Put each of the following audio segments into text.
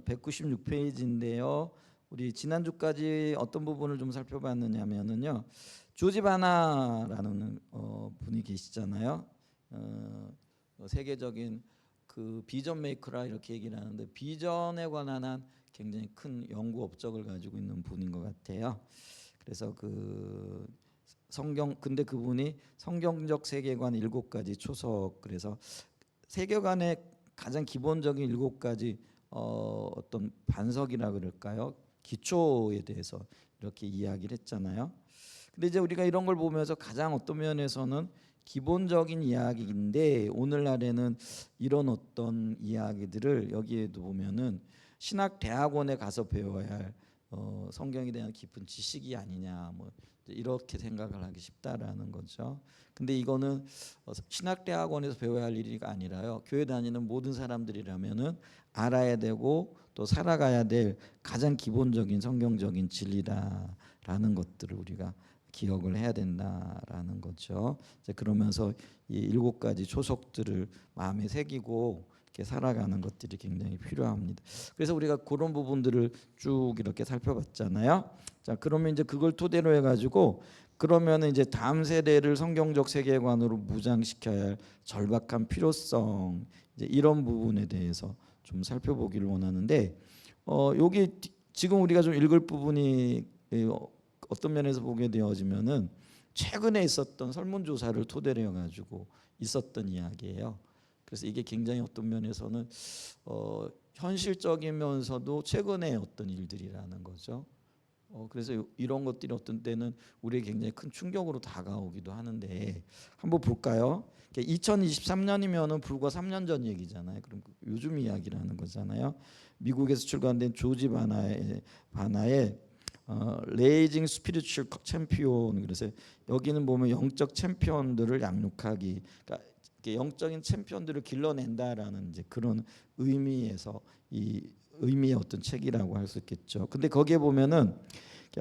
196페이지인데요. 우리 지난주까지 어떤 부분을 좀 살펴봤느냐면요. 조지 바나라는 분이 계시잖아요. 세계적인 그 비전 메이커라 이렇게 얘기를 하는데 비전에 관한 한 굉장히 큰 연구 업적을 가지고 있는 분인 것 같아요. 그래서 그 근데 그분이 성경적 세계관 7가지 초석, 그래서 세계관의 가장 기본적인 7가지 어떤 반석이라 그럴까요? 기초에 대해서 이렇게 이야기를 했잖아요. 근데 이제 우리가 이런 걸 보면서 가장 어떤 면에서는 기본적인 이야기인데, 오늘날에는 이런 어떤 이야기들을 여기에도 보면은 신학 대학원에 가서 배워야 할 성경에 대한 깊은 지식이 아니냐, 뭐 이렇게 생각을 하기 쉽다라는 거죠. 근데 이거는 신학 대학원에서 배워야 할 일이 아니라요, 교회 다니는 모든 사람들이라면은 알아야 되고 또 살아가야 될 가장 기본적인 성경적인 진리다라는 것들을 우리가 기억을 해야 된다라는 거죠. 이제 그러면서 이 7가지 초석들을 마음에 새기고 이렇게 살아가는 것들이 굉장히 필요합니다. 그래서 우리가 그런 부분들을 쭉 이렇게 살펴봤잖아요. 자, 그러면 이제 그걸 토대로 해가지고 그러면 이제 다음 세대를 성경적 세계관으로 무장시켜야 할 절박한 필요성, 이제 이런 부분에 대해서 좀 살펴보기를 원하는데, 여기 지금 우리가 좀 읽을 부분이 어떤 면에서 보게 되어지면은 최근에 있었던 설문조사를 토대로 해가지고 있었던 이야기예요. 그래서 이게 굉장히 어떤 면에서는 현실적이면서도 최근의 어떤 일들이라는 거죠. 그래서 이런 것들이 어떤 때는 우리에게 굉장히 큰 충격으로 다가오기도 하는데, 한번 볼까요? 2023년이면은 불과 3년 전 얘기잖아요. 그럼 요즘 이야기라는 거잖아요. 미국에서 출간된 조지 바나의 레이징 스피리추얼 챔피언. 그래서 여기는 보면 영적 챔피언들을 양육하기, 그러니까 영적인 챔피언들을 길러낸다라는 이제 그런 의미에서 이 의미의 어떤 책이라고 할 수 있겠죠. 근데 거기에 보면은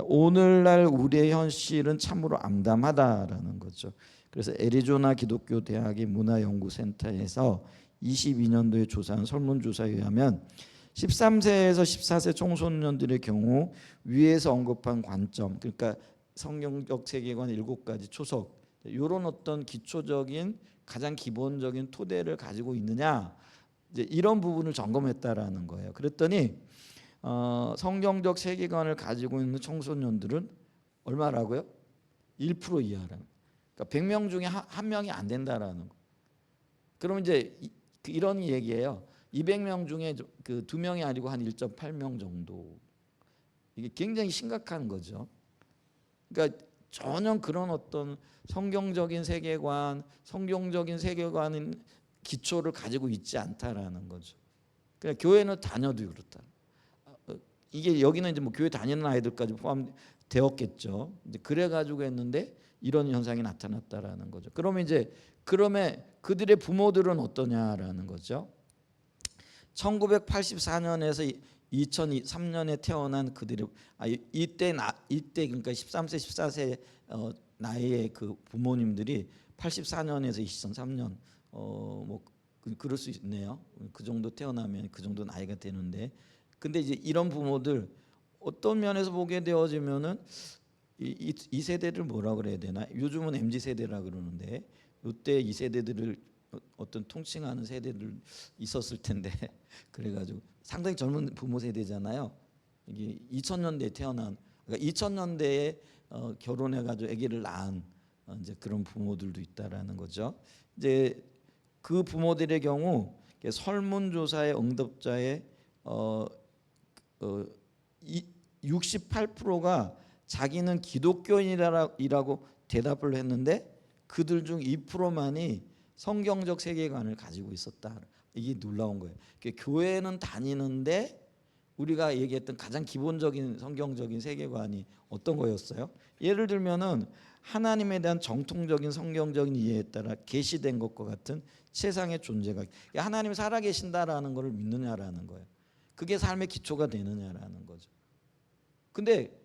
오늘날 우리의 현실은 참으로 암담하다라는 거죠. 그래서 애리조나 기독교 대학의 문화연구센터에서 22년도에 조사한 설문조사에 의하면 13세에서 14세 청소년들의 경우 위에서 언급한 관점, 그러니까 성경적 세계관 7가지 초석, 이런 어떤 기초적인 가장 기본적인 토대를 가지고 있느냐, 이제 이런 부분을 점검했다라는 거예요. 그랬더니 성경적 세계관을 가지고 있는 청소년들은 얼마라고요? 1% 이하라는. 그러니까 100명 중에 한 명이 안 된다라는 거. 그럼 이제 이런 얘기예요. 200명 중에 그 2명이 아니고 한 1.8명 정도. 이게 굉장히 심각한 거죠. 그러니까 전혀 그런 어떤 성경적인 세계관, 성경적인 세계관인 기초를 가지고 있지 않다라는 거죠. 그러니까 교회는 다녀도 그렇다. 이게 여기는 이제 뭐 교회 다니는 아이들까지 포함되었겠죠. 이제 그래 가지고 했는데 이런 현상이 나타났다라는 거죠. 그러면 그들의 부모들은 어떠냐라는 거죠. 1984년에서 2003년에 태어난 그들의 이때 그러니까 13세 14세 나이의 그 부모님들이 84년에서 2003년 뭐 그럴 수 있네요. 그 정도 태어나면 그 정도 나이가 되는데, 근데 이제 이런 부모들 어떤 면에서 보게 되어지면은 이 세대를 뭐라 그래야 되나? 요즘은 MZ 세대라 그러는데 이때 이 세대들을 어떤 통칭하는 세대들 있었을 텐데 그래가지고 상당히 젊은 부모 세대잖아요. 이게 2000년대에 태어난, 그러니까 2000년대에 결혼해가지고 아기를 낳은 이제 그런 부모들도 있다라는 거죠. 이제 그 부모들의 경우 설문조사의 응답자의 68%가 자기는 기독교인이라고 대답을 했는데 그들 중 2%만이 성경적 세계관을 가지고 있었다. 이게 놀라운 거예요. 교회는 다니는데 우리가 얘기했던 가장 기본적인 성경적인 세계관이 어떤 거였어요? 예를 들면은 하나님에 대한 정통적인 성경적인 이해에 따라 계시된 것과 같은 세상의 존재가, 하나님이 살아계신다라는 것을 믿느냐라는 거예요. 그게 삶의 기초가 되느냐라는 거죠. 근데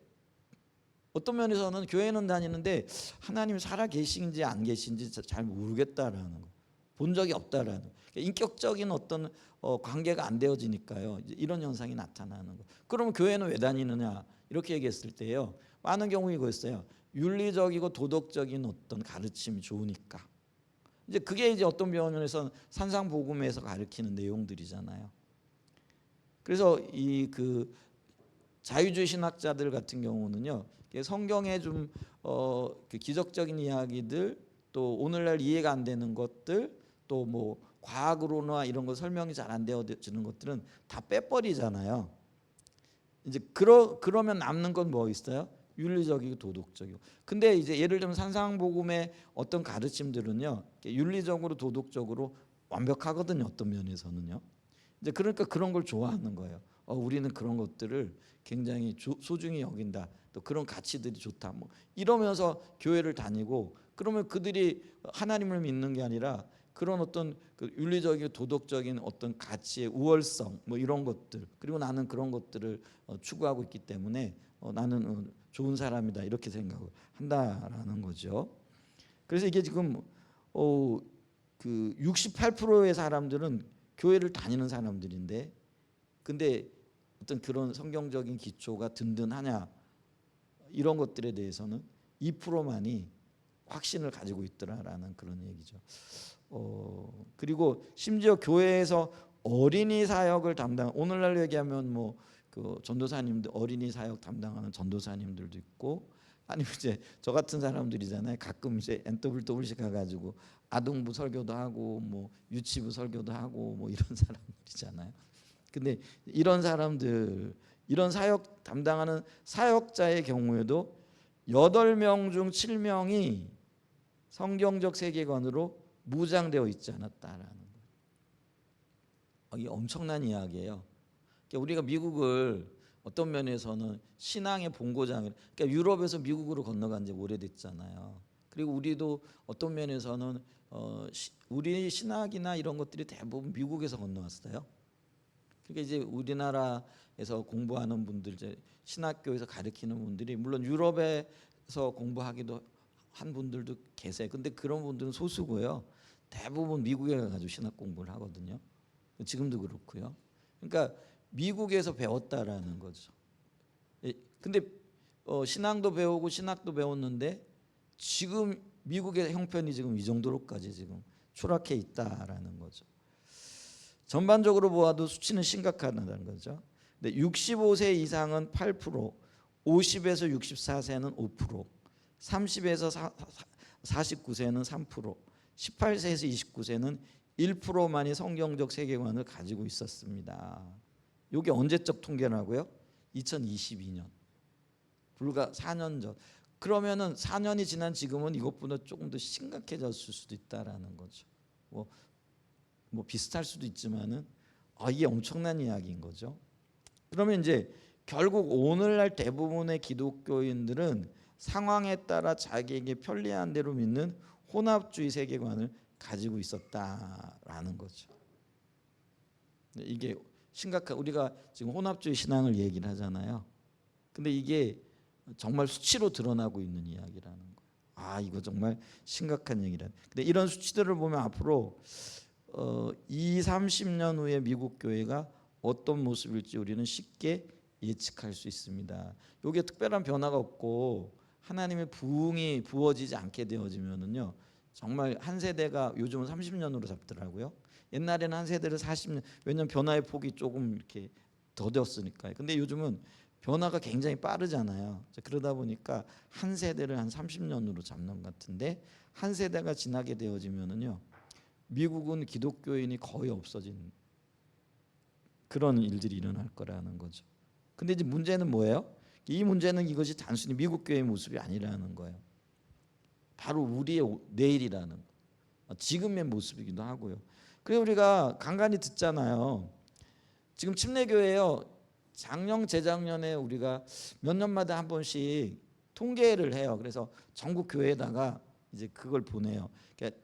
어떤 면에서는 교회는 다니는데 하나님이 살아계신지 안 계신지 잘 모르겠다라는 거. 본 적이 없다라는 그러니까 인격적인 어떤 관계가 안 되어지니까요. 이제 이런 현상이 나타나는 거. 그러면 교회는 왜 다니느냐 이렇게 얘기했을 때요. 많은 경우 이거였어요. 윤리적이고 도덕적인 어떤 가르침이 좋으니까. 이제 그게 이제 어떤 면에서는 산상복음에서 가르치는 내용들이잖아요. 그래서 이 그 자유주의 신학자들 같은 경우는요, 성경에 좀 그 기적적인 이야기들 또 오늘날 이해가 안 되는 것들 또 뭐 과학으로나 이런 거 설명이 잘 안 되어지는 것들은 다 빼버리잖아요. 이제 그러면 남는 건 뭐 있어요? 윤리적이고 도덕적이고. 근데 이제 예를 들면 산상복음의 어떤 가르침들은요, 윤리적으로 도덕적으로 완벽하거든요. 어떤 면에서는요. 이제 그러니까 그런 걸 좋아하는 거예요. 우리는 그런 것들을 굉장히 소중히 여긴다. 또 그런 가치들이 좋다. 뭐 이러면서 교회를 다니고 그러면 그들이 하나님을 믿는 게 아니라 그런 어떤 그 윤리적이고 도덕적인 어떤 가치의 우월성 뭐 이런 것들 그리고 나는 그런 것들을 추구하고 있기 때문에 나는 좋은 사람이다 이렇게 생각을 한다라는 거죠. 그래서 이게 지금 그 68%의 사람들은 교회를 다니는 사람들인데 근데 어떤 그런 성경적인 기초가 든든하냐 이런 것들에 대해서는 2%만이 확신을 가지고 있더라라는 그런 얘기죠. 그리고 심지어 교회에서 어린이 사역을 담당 오늘날 얘기하면 뭐 그 전도사님들 어린이 사역 담당하는 전도사님들도 있고 아니면 이제 저 같은 사람들이잖아요. 가끔 이제 NWC 가가지고 아동부 설교도 하고 뭐 유치부 설교도 하고 뭐 이런 사람들이잖아요. 근데 이런 사람들 이런 사역 담당하는 사역자의 경우에도 8명 중 7명이 성경적 세계관으로 무장되어 있지 않았다라는 거예요. 이게 엄청난 이야기예요. 그러니까 우리가 미국을 어떤 면에서는 신앙의 본고장, 그러니까 유럽에서 미국으로 건너간 지 오래됐잖아요. 그리고 우리도 어떤 면에서는 우리 신학이나 이런 것들이 대부분 미국에서 건너왔어요. 그러니까 이제 우리나라에서 공부하는 분들, 이제 신학교에서 가르치는 분들이 물론 유럽에서 공부하기도 한 분들도 계세요. 근데 그런 분들은 소수고요. 대부분 미국에 가가지고 신학 공부를 하거든요. 지금도 그렇고요. 그러니까 미국에서 배웠다라는 거죠. 근데 신앙도 배우고 신학도 배웠는데 지금 미국의 형편이 지금 이 정도로까지 지금 추락해 있다라는 거죠. 전반적으로 보아도 수치는 심각하다는 거죠. 근데 65세 이상은 8%, 50에서 64세는 5%, 30에서 49세는 3%, 18세에서 29세는 1%만이 성경적 세계관을 가지고 있었습니다. 이게 언제적 통계라고요? 2022년. 불과 4년 전. 그러면은 4년이 지난 지금은 이것보다 조금 더 심각해졌을 수도 있다라는 거죠. 뭐 비슷할 수도 있지만은 이게 엄청난 이야기인 거죠. 그러면 이제 결국 오늘날 대부분의 기독교인들은 상황에 따라 자기에게 편리한 대로 믿는 혼합주의 세계관을 가지고 있었다라는 거죠. 이게 심각한 우리가 지금 혼합주의 신앙을 얘기를 하잖아요. 근데 이게 정말 수치로 드러나고 있는 이야기라는 거예요. 이거 정말 심각한 얘기라는. 근데 이런 수치들을 보면 앞으로 30년 후에 미국 교회가 어떤 모습일지 우리는 쉽게 예측할 수 있습니다. 이게 특별한 변화가 없고 하나님의 부흥이 부어지지 않게 되어지면은요. 정말 한 세대가 요즘은 30년으로 잡더라고요. 옛날에는 한 세대를 40년. 왜냐하면 변화의 폭이 조금 이렇게 더뎠으니까요. 근데 요즘은 변화가 굉장히 빠르잖아요. 그러다 보니까 한 세대를 한 30년으로 잡는 것 같은데 한 세대가 지나게 되어지면은요. 미국은 기독교인이 거의 없어진 그런 일들이 일어날 거라는 거죠. 근데 이제 문제는 뭐예요? 이 문제는 이것이 단순히 미국 교회의 모습이 아니라는 거예요. 바로 우리의 내일이라는 지금의 모습이기도 하고요. 그래서 우리가 간간히 듣잖아요. 지금 침례교회요. 작년 재작년에 우리가 몇 년마다 한 번씩 통계를 해요. 그래서 전국 교회에다가 이제 그걸 보내요. 그러니까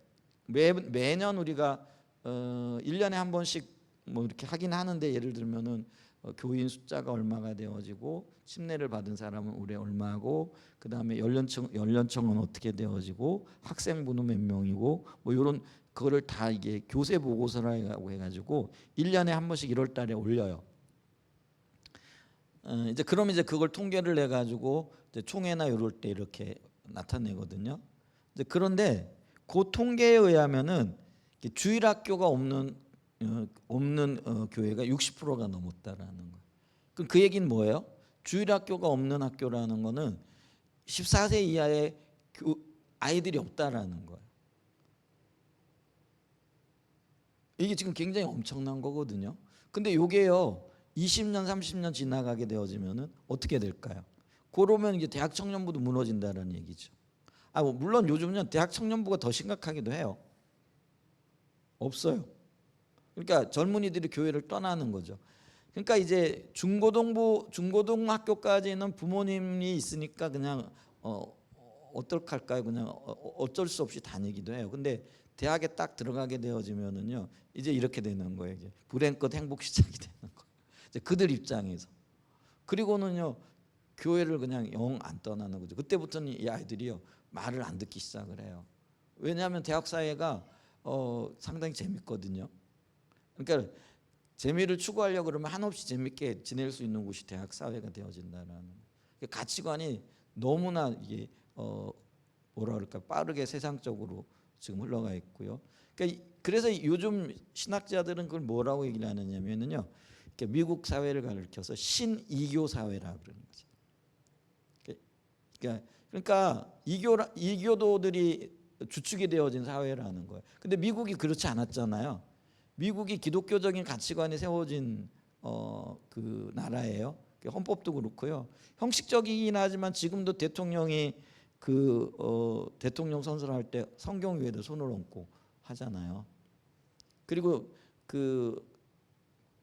매년 우리가 1년에 한 번씩 뭐 이렇게 하긴 하는데 예를 들면은 교인 숫자가 얼마가 되어지고 침례를 받은 사람은 올해 얼마고 그다음에 연령층은 어떻게 되어지고 학생부는 몇 명이고 뭐 이런 그거를 다 이게 교세 보고서라고 해가지고 1년에 한 번씩 1월 달에 올려요. 이제 그럼 이제 그걸 통계를 내 가지고 이제 총회나 이럴 때 이렇게 나타내거든요. 이제 그런데 그 통계에 의하면은 주일 학교가 없는 교회가 60%가 넘었다라는 거예요. 그럼 그 얘기는 뭐예요? 주일 학교가 없는 학교라는 거는 14세 이하의 아이들이 없다라는 거예요. 이게 지금 굉장히 엄청난 거거든요. 근데 요게요 20년 30년 지나가게 되어지면은 어떻게 될까요? 그러면 이제 대학 청년부도 무너진다는 얘기죠. 뭐 물론 요즘은 대학 청년부가 더 심각하기도 해요. 없어요. 그러니까 젊은이들이 교회를 떠나는 거죠. 그러니까 이제 중고등학교까지는 부모님이 있으니까 그냥 어떡할까요? 그냥 어쩔 수 없이 다니기도 해요. 근데 대학에 딱 들어가게 되어지면은요 이제 이렇게 되는 거예요. 이제 불행 끝 행복 시작이 되는 거예요. 이제 그들 입장에서. 그리고는요 교회를 그냥 영 안 떠나는 거죠. 그때부터는 이 아이들이요 말을 안 듣기 시작을 해요. 왜냐하면 대학 사회가 상당히 재밌거든요. 그러니까 재미를 추구하려고 그러면 한없이 재밌게 지낼 수 있는 곳이 대학 사회가 되어진다는 가치관이 너무나 이게 뭐라 그럴까 빠르게 세상적으로 지금 흘러가 있고요. 그러니까 그래서 요즘 신학자들은 그걸 뭐라고 얘기를 하느냐면요, 미국 사회를 가리켜서 신이교 사회라 그러는 거죠. 그러니까 이교도들이 주축이 되어진 사회라는 거예요. 근데 미국이 그렇지 않았잖아요. 미국이 기독교적인 가치관이 세워진 그 나라예요. 헌법도 그렇고요. 형식적이긴 하지만 지금도 대통령이 대통령 선서를 할 때 성경 위에도 손을 얹고 하잖아요. 그리고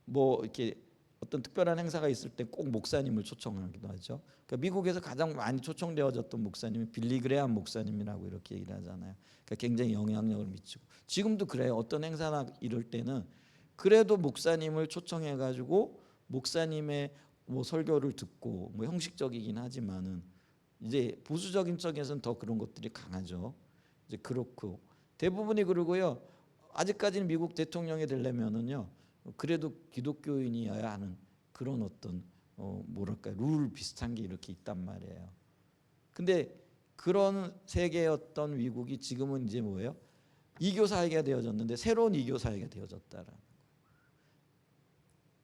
뭐 이렇게 어떤 특별한 행사가 있을 때 꼭 목사님을 초청하기도 하죠. 그러니까 미국에서 가장 많이 초청되어졌던 목사님이 빌리 그레함 목사님이라고 이렇게 얘기를 하잖아요. 그러니까 굉장히 영향력을 미치고 지금도 그래요. 어떤 행사나 이럴 때는 그래도 목사님을 초청해 가지고 목사님의 뭐 설교를 듣고 뭐 형식적이긴 하지만은 이제 보수적인 쪽에서는 더 그런 것들이 강하죠. 이제 그렇고 대부분이 그러고요. 아직까지는 미국 대통령이 되려면은요. 그래도 기독교인이어야 하는 그런 어떤 뭐랄까 룰 비슷한 게 이렇게 있단 말이에요. 근데 그런 세계였던 미국이 지금은 이제 뭐예요? 이교 사회가 되어졌는데 새로운 이교 사회가 되어졌다라는 거예요.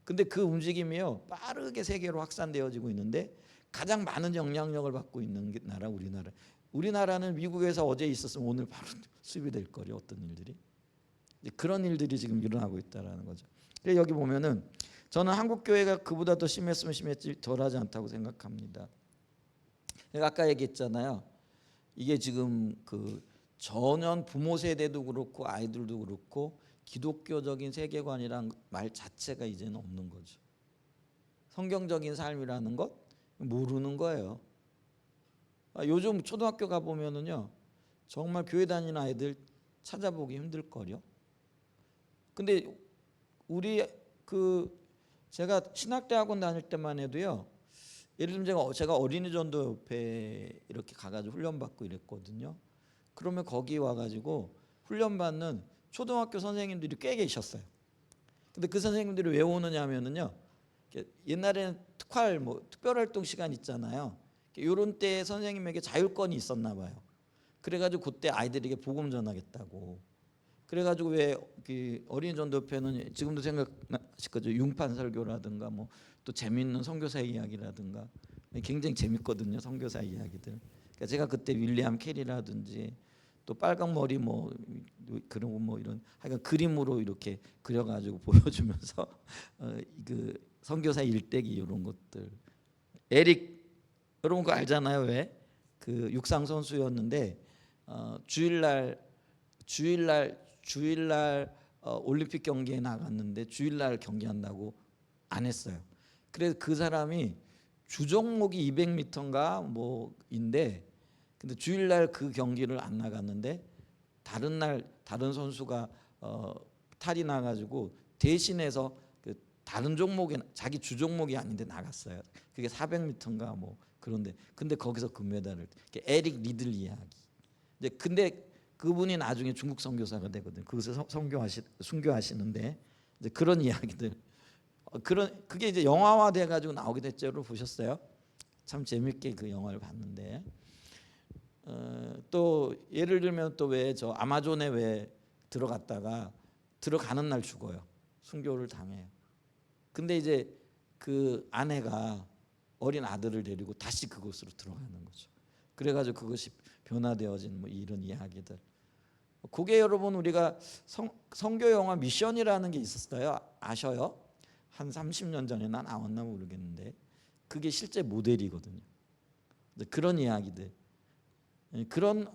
근데 그 움직임이요 빠르게 세계로 확산되어지고 있는데 가장 많은 영향력을 받고 있는 게 나라 우리나라. 우리나라는 미국에서 어제 있었으면 오늘 바로 수입이 될 거예요. 어떤 일들이 그런 일들이 지금 일어나고 있다라는 거죠. 여기 보면은 저는 한국 교회가 그보다 더 심했으면 심했지 덜하지 않다고 생각합니다. 내가 아까 얘기했잖아요. 이게 지금 그 전원 부모 세대도 그렇고 아이들도 그렇고 기독교적인 세계관이란 말 자체가 이제는 없는 거죠. 성경적인 삶이라는 것 모르는 거예요. 요즘 초등학교 가 보면은요 정말 교회 다니는 아이들 찾아보기 힘들 거요. 근데 우리 제가 신학대학원 다닐 때만 해도요. 예를 들면 제가 어린이 전도 옆에 이렇게 가가지고 훈련 받고 이랬거든요. 그러면 거기 와가지고 훈련 받는 초등학교 선생님들이 꽤 계셨어요. 근데 그 선생님들이 왜 오느냐면은요. 옛날에는 특별활동 시간 있잖아요. 이런 때 선생님에게 자율권이 있었나 봐요. 그래가지고 그때 아이들에게 복음 전하겠다고. 그래가지고 왜 어린이 전도협회는 지금도 생각나실 거죠. 융판 설교라든가 뭐 또 재미있는 선교사 이야기라든가 굉장히 재밌거든요. 선교사 이야기들. 그러니까 제가 그때 윌리엄 캐리라든지 또 빨강 머리 뭐 그런 뭐 이런 하여간 그림으로 이렇게 그려가지고 보여주면서 그 선교사 일대기 이런 것들. 에릭 여러분 그거 알잖아요. 왜? 그 육상 선수였는데 주일날 올림픽 경기에 나갔는데 주일날 경기한다고 안 했어요. 그래서 그 사람이 주종목이 200m인가 뭐인데 근데 주일날 그 경기를 안 나갔는데 다른 날 다른 선수가 탈이 나가지고 대신해서 다른 종목에 자기 주 종목이 아닌데 나갔어요. 그게 400m인가 뭐 그런데 근데 거기서 금메달을 에릭 리들 이야기. 근데 그분이 나중에 중국 선교사가 되거든. 거기서 순교하시는데 이제 그런 이야기들 그런 그게 이제 영화화 돼 가지고 나오게 됐죠. 여러분 보셨어요? 참 재밌게 그 영화를 봤는데 또 예를 들면 또 왜 저 아마존에 왜 들어갔다가 들어가는 날 죽어요. 순교를 당해요. 근데 이제 그 아내가 어린 아들을 데리고 다시 그곳으로 들어가는 거죠. 그래가지고 그것이 변화되어진 뭐 이런 이야기들. 그게 여러분 우리가 성교 영화 미션이라는 게 있었어요. 아셔요? 한 30년 전에나 나왔나 모르겠는데 그게 실제 모델이거든요. 그런 이야기들, 그런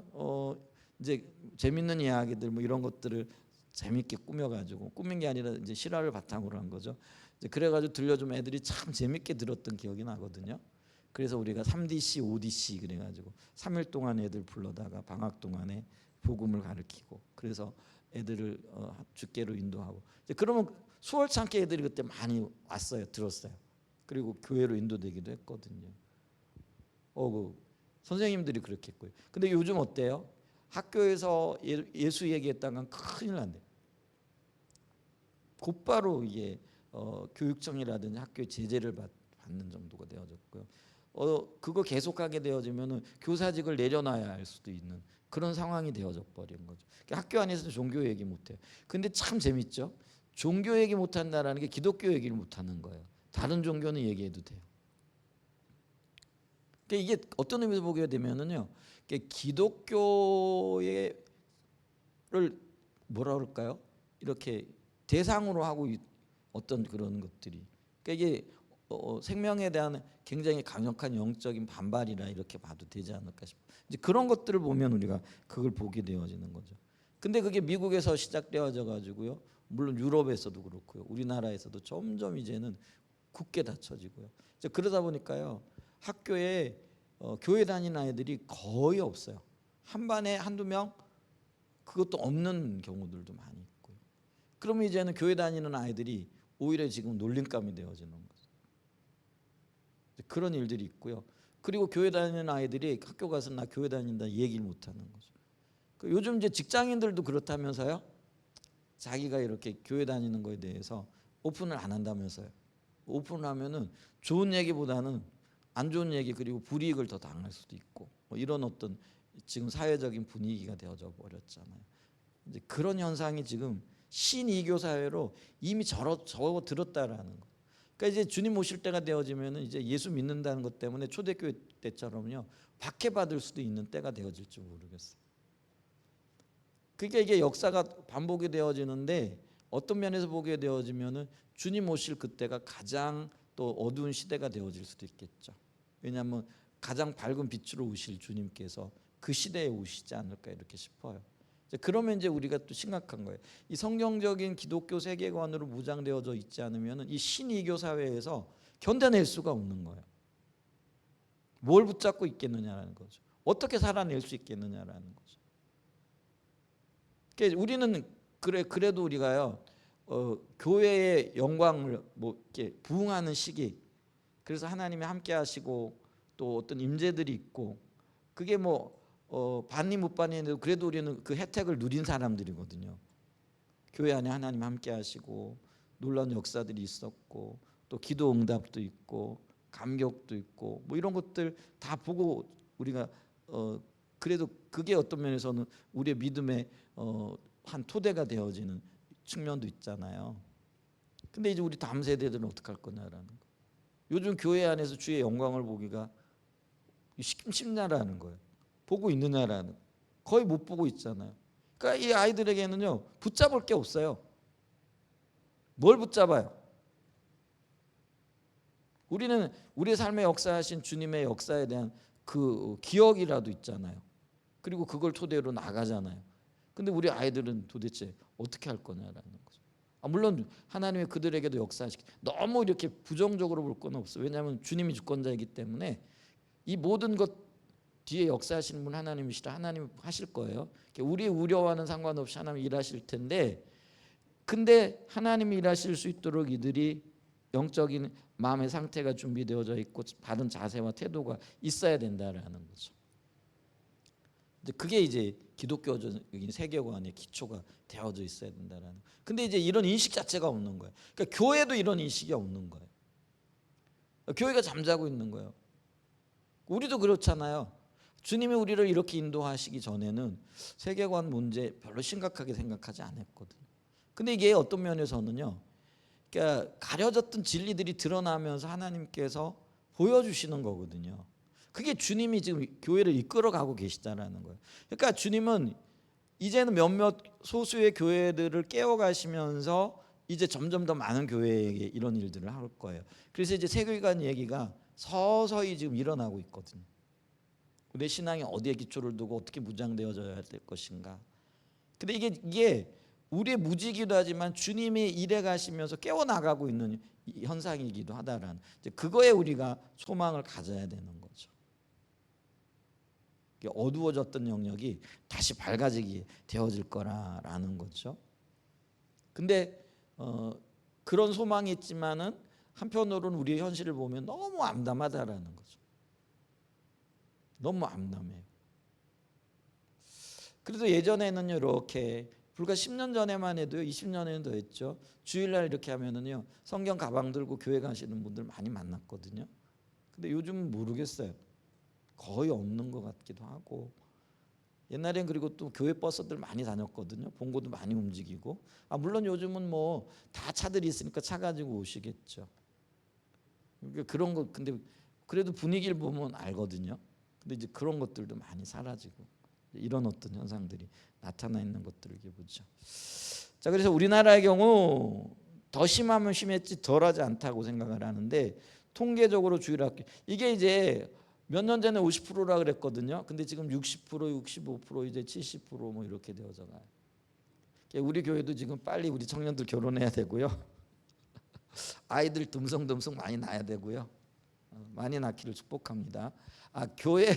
이제 재밌는 이야기들 뭐 이런 것들을 재밌게 꾸며가지고 꾸민 게 아니라 이제 실화를 바탕으로 한 거죠. 이제 그래가지고 들려주면 애들이 참 재밌게 들었던 기억이 나거든요. 그래서 우리가 3DC, 5DC 그래가지고 3일 동안 애들 불러다가 방학 동안에 복음을 가르치고 그래서 애들을 주께로 인도하고 이제 그러면 수월찮게 애들이 그때 많이 왔어요. 들었어요. 그리고 교회로 인도되기도 했거든요. 그 선생님들이 그렇게 했고요. 근데 요즘 어때요? 학교에서 예수 얘기했다간 큰일 난대. 곧바로 이게 교육청이라든지 학교에 제재를 받는 정도가 되어졌고요. 그거 계속하게 되어지면은 교사직을 내려놔야 할 수도 있는 그런 상황이 되어져 버린 거죠. 학교 안에서 종교 얘기 못해요. 근데 참 재밌죠. 종교 얘기 못한다라는 게 기독교 얘기를 못하는 거예요. 다른 종교는 얘기해도 돼요. 그러니까 이게 어떤 의미로 보게 되면은요, 기독교를 뭐라 그럴까요? 이렇게 대상으로 하고 어떤 그런 것들이, 그러니까 이게 생명에 대한 굉장히 강력한 영적인 반발이라 이렇게 봐도 되지 않을까 싶어요. 이제 그런 것들을 보면 우리가 그걸 보게 되어지는 거죠. 근데 그게 미국에서 시작되어져 가지고요, 물론 유럽에서도 그렇고요, 우리나라에서도 점점 이제는 굳게 닫혀지고요. 이제 그러다 보니까요, 학교에 교회 다니는 아이들이 거의 없어요. 한 반에 한두 명, 그것도 없는 경우들도 많이 있고요. 그러면 이제는 교회 다니는 아이들이 오히려 지금 놀림감이 되어지는 거죠. 그런 일들이 있고요. 그리고 교회 다니는 아이들이 학교 가서 나 교회 다닌다 얘기를 못하는 거죠. 요즘 이제 직장인들도 그렇다면서요. 자기가 이렇게 교회 다니는 거에 대해서 오픈을 안 한다면서요. 오픈하면은 좋은 얘기보다는 안 좋은 얘기 그리고 불이익을 더 당할 수도 있고 뭐 이런 어떤 지금 사회적인 분위기가 되어져 버렸잖아요. 이제 그런 현상이 지금 신이교 사회로 이미 접어들었다라는 거. 그러니까 이제 주님 오실 때가 되어지면은 이제 예수 믿는다는 것 때문에 초대교회 때처럼요 박해받을 수도 있는 때가 되어질지 모르겠어요. 그러니까 이게 역사가 반복이 되어지는데 어떤 면에서 보게 되어지면은 주님 오실 그때가 가장 또 어두운 시대가 되어질 수도 있겠죠. 왜냐하면 가장 밝은 빛으로 오실 주님께서 그 시대에 오시지 않을까 이렇게 싶어요. 그러면 이제 우리가 또 심각한 거예요. 이 성경적인 기독교 세계관으로 무장되어져 있지 않으면 이 신이교 사회에서 견뎌낼 수가 없는 거예요. 뭘 붙잡고 있겠느냐라는 거죠. 어떻게 살아낼 수 있겠느냐라는 거죠. 그러니까 우리는 그래도 우리가요 교회의 영광을 뭐 이렇게 부응하는 시기, 그래서 하나님이 함께하시고 또 어떤 임재들이 있고 그게 뭐 반니 못 반니인데도 그래도 우리는 그 혜택을 누린 사람들이거든요. 교회 안에 하나님 함께하시고 놀라운 역사들이 있었고 또 기도 응답도 있고 감격도 있고 뭐 이런 것들 다 보고 우리가 그래도 그게 어떤 면에서는 우리의 믿음의 한 토대가 되어지는 측면도 있잖아요. 근데 이제 우리 다음 세대들은 어떻게 할 거냐라는 거. 요즘 교회 안에서 주의 영광을 보기가 쉽냐라는 거예요. 보고 있느냐라는 거. 거의 못 보고 있잖아요. 그러니까 이 아이들에게는요 붙잡을 게 없어요. 뭘 붙잡아요? 우리는 우리 삶의 역사하신 주님의 역사에 대한 그 기억이라도 있잖아요. 그리고 그걸 토대로 나가잖아요. 근데 우리 아이들은 도대체 어떻게 할 거냐라는 거죠. 물론 하나님이 그들에게도 역사하시기 너무 이렇게 부정적으로 볼 건 없어요. 왜냐하면 주님이 주권자이기 때문에 이 모든 것 뒤에 역사하시는 분 하나님이시라 하나님 하실 거예요. 우리의 우려와는 상관없이 하나님 일하실 텐데 근데 하나님이 일하실 수 있도록 이들이 영적인 마음의 상태가 준비되어져 있고 바른 자세와 태도가 있어야 된다라는 거죠. 그게 이제 기독교적인 세계관의 기초가 되어져 있어야 된다라는. 근데 이제 이런 인식 자체가 없는 거예요. 그러니까 교회도 이런 인식이 없는 거예요. 교회가 잠자고 있는 거예요. 우리도 그렇잖아요. 주님이 우리를 이렇게 인도하시기 전에는 세계관 문제 별로 심각하게 생각하지 않았거든요. 근데 이게 어떤 면에서는요, 그러니까 가려졌던 진리들이 드러나면서 하나님께서 보여주시는 거거든요. 그게 주님이 지금 교회를 이끌어가고 계시다라는 거예요. 그러니까 주님은 이제는 몇몇 소수의 교회들을 깨워가시면서 이제 점점 더 많은 교회에게 이런 일들을 할 거예요. 그래서 이제 세계관 얘기가 서서히 지금 일어나고 있거든요. 내 신앙이 어디에 기초를 두고 어떻게 무장되어져야 될 것인가. 근데 이게 우리의 무지기도 하지만 주님이 일해 가시면서 깨워나가고 있는 현상이기도 하다라는, 그거에 우리가 소망을 가져야 되는 거죠. 어두워졌던 영역이 다시 밝아지게 되어질 거라는 거죠. 근데 그런 소망이 있지만은 한편으로는 우리의 현실을 보면 너무 암담하다라는 거죠. 너무 암담해요. 그래도 예전에는요, 이렇게 불과 10년 전에만 해도요, 20년에는 더 했죠. 주일날 이렇게 하면은요, 성경 가방 들고 교회 가시는 분들 많이 만났거든요. 근데 요즘은 모르겠어요. 거의 없는 것 같기도 하고. 옛날엔 그리고 또 교회 버스들 많이 다녔거든요. 본고도 많이 움직이고. 물론 요즘은 뭐 다 차들이 있으니까 차 가지고 오시겠죠. 그러니까 그런 거, 근데 그래도 분위기를 보면 알거든요. 근데 이제 그런 것들도 많이 사라지고 이런 어떤 현상들이 나타나 있는 것들을 보죠. 자, 그래서 우리나라의 경우 더 심하면 심했지 덜하지 않다고 생각을 하는데, 통계적으로 주일학교 이게 이제 몇 년 전에 50%라 그랬거든요. 근데 지금 60%, 65%, 이제 70% 이렇게 되어져 가요. 우리 교회도 지금 빨리 우리 청년들 결혼해야 되고요. 아이들 듬성듬성 많이 낳아야 되고요. 많이 낳기를 축복합니다. 교회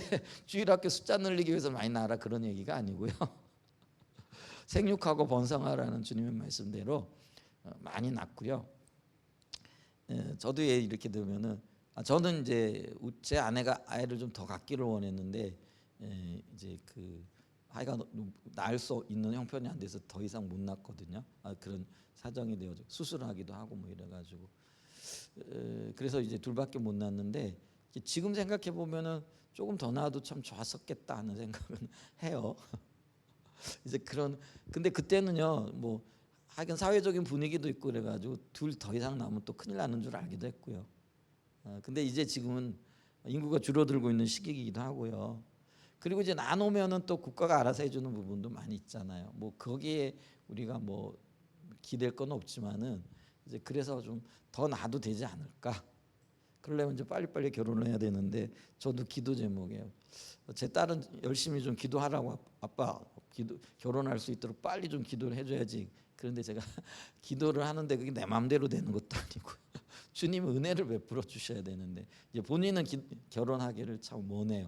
주일학교 숫자 늘리기 위해서 많이 낳아라 그런 얘기가 아니고요. 생육하고 번성하라는 주님의 말씀대로 많이 낳고요. 저도 이렇게 되면은 저는 이제 제 아내가 아이를 좀 더 갖기를 원했는데 이제 그 아이가 낳을 수 있는 형편이 안 돼서 더 이상 못 낳거든요. 그런 사정이 되어서 수술하기도 하고 이래가지고 그래서 이제 둘밖에 못 낳았는데, 지금 생각해 보면은 조금 더 낳아도 참 좋았었겠다 하는 생각은 해요. 이제 근데 그때는요, 뭐 하긴 사회적인 분위기도 있고 그래가지고 둘 더 이상 낳으면 또 큰일 나는 줄 알기도 했고요. 근데 이제 지금은 인구가 줄어들고 있는 시기이기도 하고요. 그리고 이제 나누면은 또 국가가 알아서 해주는 부분도 많이 있잖아요. 뭐 거기에 우리가 뭐 기댈 건 없지만은 이제 그래서 좀 더 낳아도 되지 않을까. 그러려면 이제 빨리빨리 결혼을 해야 되는데, 저도 기도 제목이에요. 제 딸은 열심히 좀 기도하라고, 아빠 결혼할 수 있도록 빨리 좀 기도를 해줘야지. 그런데 제가 기도를 하는데 그게 내 마음대로 되는 것도 아니고 주님은 은혜를 베풀어 주셔야 되는데, 이제 본인은 결혼하기를 참 원해요.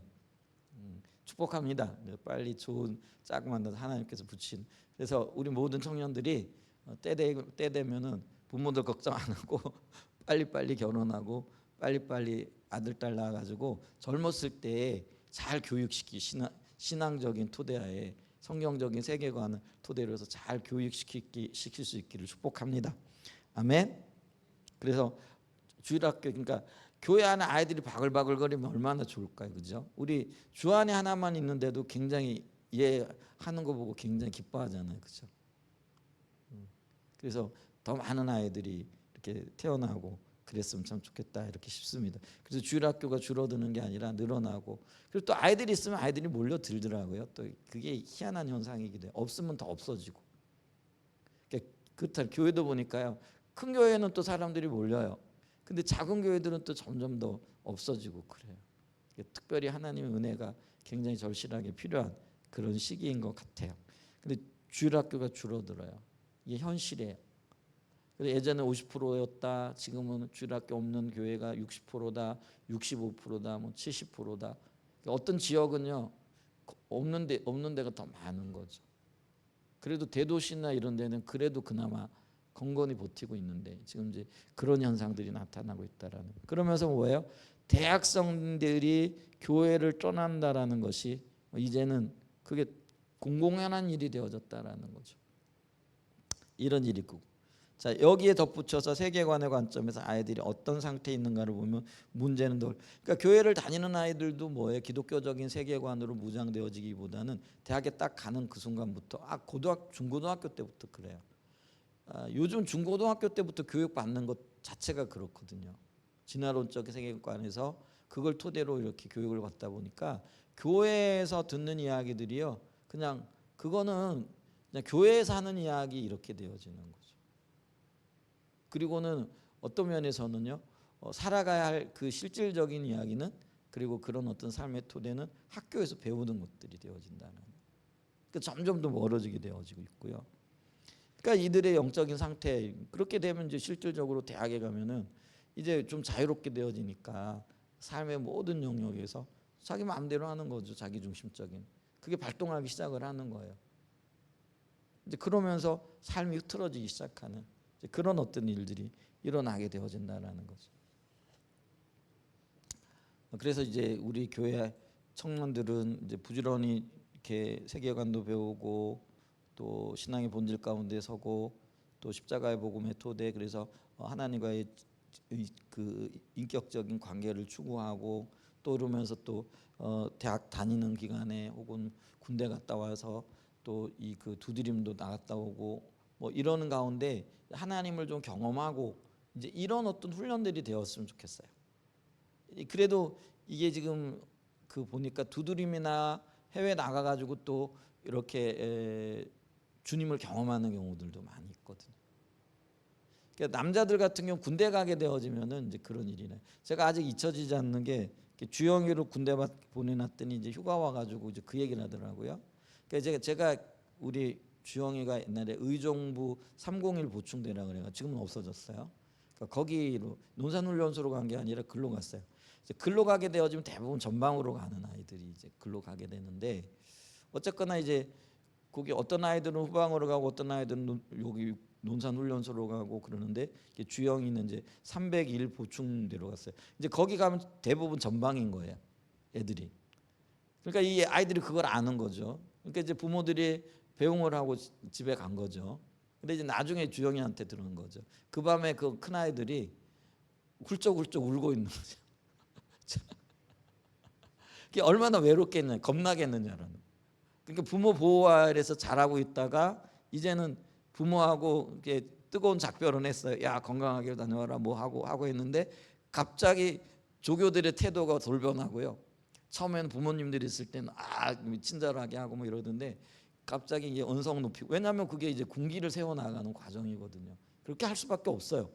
축복합니다. 빨리 좋은 짝 만나서 하나님께서 붙인. 그래서 우리 모든 청년들이 때 되면은 부모들 걱정 안 하고 빨리빨리 결혼하고 빨리빨리 아들 딸 낳아가지고 젊었을 때 잘 교육시키, 신앙적인 토대하에 성경적인 세계관을 토대로 해서 잘 교육시킬 수 있기를 축복합니다. 아멘. 그래서 주일학교, 그러니까 교회 안에 아이들이 바글바글거리면 얼마나 좋을까요, 그죠? 우리 주 안에 하나만 있는데도 굉장히 하는 거 보고 굉장히 기뻐하잖아요, 그죠? 그래서 더 많은 아이들이 이렇게 태어나고 그랬으면 참 좋겠다 이렇게 싶습니다. 그래서 주일학교가 줄어드는 게 아니라 늘어나고, 그리고 또 아이들이 있으면 아이들이 몰려들더라고요. 또 그게 희한한 현상이기도 해요. 없으면 더 없어지고. 그렇다. 교회도 보니까요, 큰 교회는 또 사람들이 몰려요. 근데 작은 교회들은 또 점점 더 없어지고 그래요. 특별히 하나님의 은혜가 굉장히 절실하게 필요한 그런 시기인 것 같아요. 근데 주일학교가 줄어들어요. 이게 현실이에요. 예전에 50%였다. 지금은 주일학교 없는 교회가 60%다, 65%다, 70%다. 어떤 지역은요, 없는 데가 더 많은 거죠. 그래도 대도시나 이런 데는 그래도 그나마 건건히 버티고 있는데 지금 이제 그런 현상들이 나타나고 있다라는. 그러면서 뭐예요? 대학생들이 교회를 떠난다라는 것이 이제는 그게 공공연한 일이 되어졌다라는 거죠. 이런 일이 있고. 자, 여기에 덧붙여서 세계관의 관점에서 아이들이 어떤 상태에 있는가를 보면 문제는 더, 그러니까 교회를 다니는 아이들도 뭐예요? 기독교적인 세계관으로 무장되어지기보다는 대학에 딱 가는 그 순간부터 중고등학교 때부터 그래요. 요즘 중고등학교 때부터 교육 받는 것 자체가 그렇거든요. 진화론적 세계관에서 그걸 토대로 이렇게 교육을 받다 보니까 교회에서 듣는 이야기들이요, 그냥 그거는 그냥 교회에서 하는 이야기 이렇게 되어지는 거죠. 그리고는 어떤 면에서는요, 살아가야 할 그 실질적인 이야기는, 그리고 그런 어떤 삶의 토대는 학교에서 배우는 것들이 되어진다는. 그러니까 점점 더 멀어지게 되어지고 있고요. 그러니까 이들의 영적인 상태, 그렇게 되면 이제 실질적으로 대학에 가면은 이제 좀 자유롭게 되어지니까 삶의 모든 영역에서 자기 마음대로 하는 거죠. 자기 중심적인 그게 발동하기 시작을 하는 거예요. 이제 그러면서 삶이 흐트러지기 시작하는 이제 그런 어떤 일들이 일어나게 되어진다라는 거죠. 그래서 이제 우리 교회 청년들은 이제 부지런히 이렇게 세계관도 배우고 또 신앙의 본질 가운데 서고 또 십자가의 복음의 토대, 그래서 하나님과의 그 인격적인 관계를 추구하고 또 이러면서 또 대학 다니는 기간에 혹은 군대 갔다 와서 또 이 그 두드림도 나갔다 오고 뭐 이러는 가운데 하나님을 좀 경험하고 이제 이런 어떤 훈련들이 되었으면 좋겠어요. 그래도 이게 지금 그 보니까 두드림이나 해외 나가가지고 또 이렇게 주님을 경험하는 경우들도 많이 있거든요. 그러니까 남자들 같은 경우 군대 가게 되어지면은 이제 그런 일이네. 제가 아직 잊혀지지 않는 게 주영이를 군대 보내놨더니 이제 휴가 와가지고 이제 그 얘기를 하더라고요. 그러니까 제가 우리 주영이가 옛날에 의정부 301 보충대라 그래가 지금은 없어졌어요. 그러니까 거기로 논산훈련소로 간 게 아니라 글로 갔어요. 이제 글로 가게 되어지면 대부분 전방으로 가는 아이들이 이제 글로 가게 되는데 어쨌거나 이제 거기 어떤 아이들은 후방으로 가고 어떤 아이들은 여기 논산훈련소로 가고 그러는데 주영이는 이제 301 보충대로 갔어요. 이제 거기 가면 대부분 전방인 거예요, 애들이. 그러니까 이 아이들이 그걸 아는 거죠. 그러니까 이제 부모들이 배웅을 하고 집에 간 거죠. 근데 이제 나중에 주영이한테 들은 거죠. 그 밤에 그 큰 아이들이 훌쩍훌쩍 울고 있는 거죠. 그게 얼마나 외롭겠냐, 겁나겠느냐라는. 그러니까 부모 보호 아래에서 자라고 있다가 이제는 부모하고 이렇게 뜨거운 작별을 했어요. 야, 건강하게 다녀와라 뭐 하고 했는데 갑자기 조교들의 태도가 돌변하고요. 처음에는 부모님들이 있을 때는 친절하게 하고 뭐 이러던데 갑자기 이제 언성 높이고, 왜냐하면 그게 이제 군기를 세워 나가는 과정이거든요. 그렇게 할 수밖에 없어요.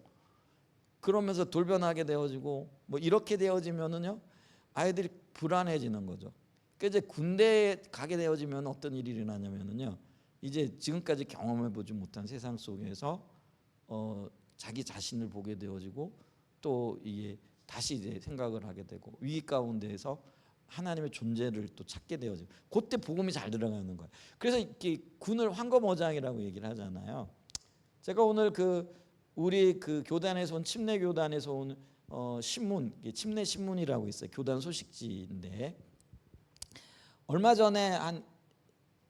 그러면서 돌변하게 되어지고 뭐 이렇게 되어지면은요, 아이들이 불안해지는 거죠. 그러니까 이제 군대에 가게 되어지면 어떤 일이 일어나냐면은요, 이제 지금까지 경험해보지 못한 세상 속에서 자기 자신을 보게 되어지고 또 이게 다시 이제 생각을 하게 되고 위기 가운데에서 하나님의 존재를 또 찾게 되어지고 그때 복음이 잘 들어가는 거예요. 그래서 이렇게 군을 황검어장이라고 얘기를 하잖아요. 제가 오늘 우리 교단에서 온 침례 교단에서 온 신문, 침례 신문이라고 있어요. 교단 소식지인데 얼마 전에 한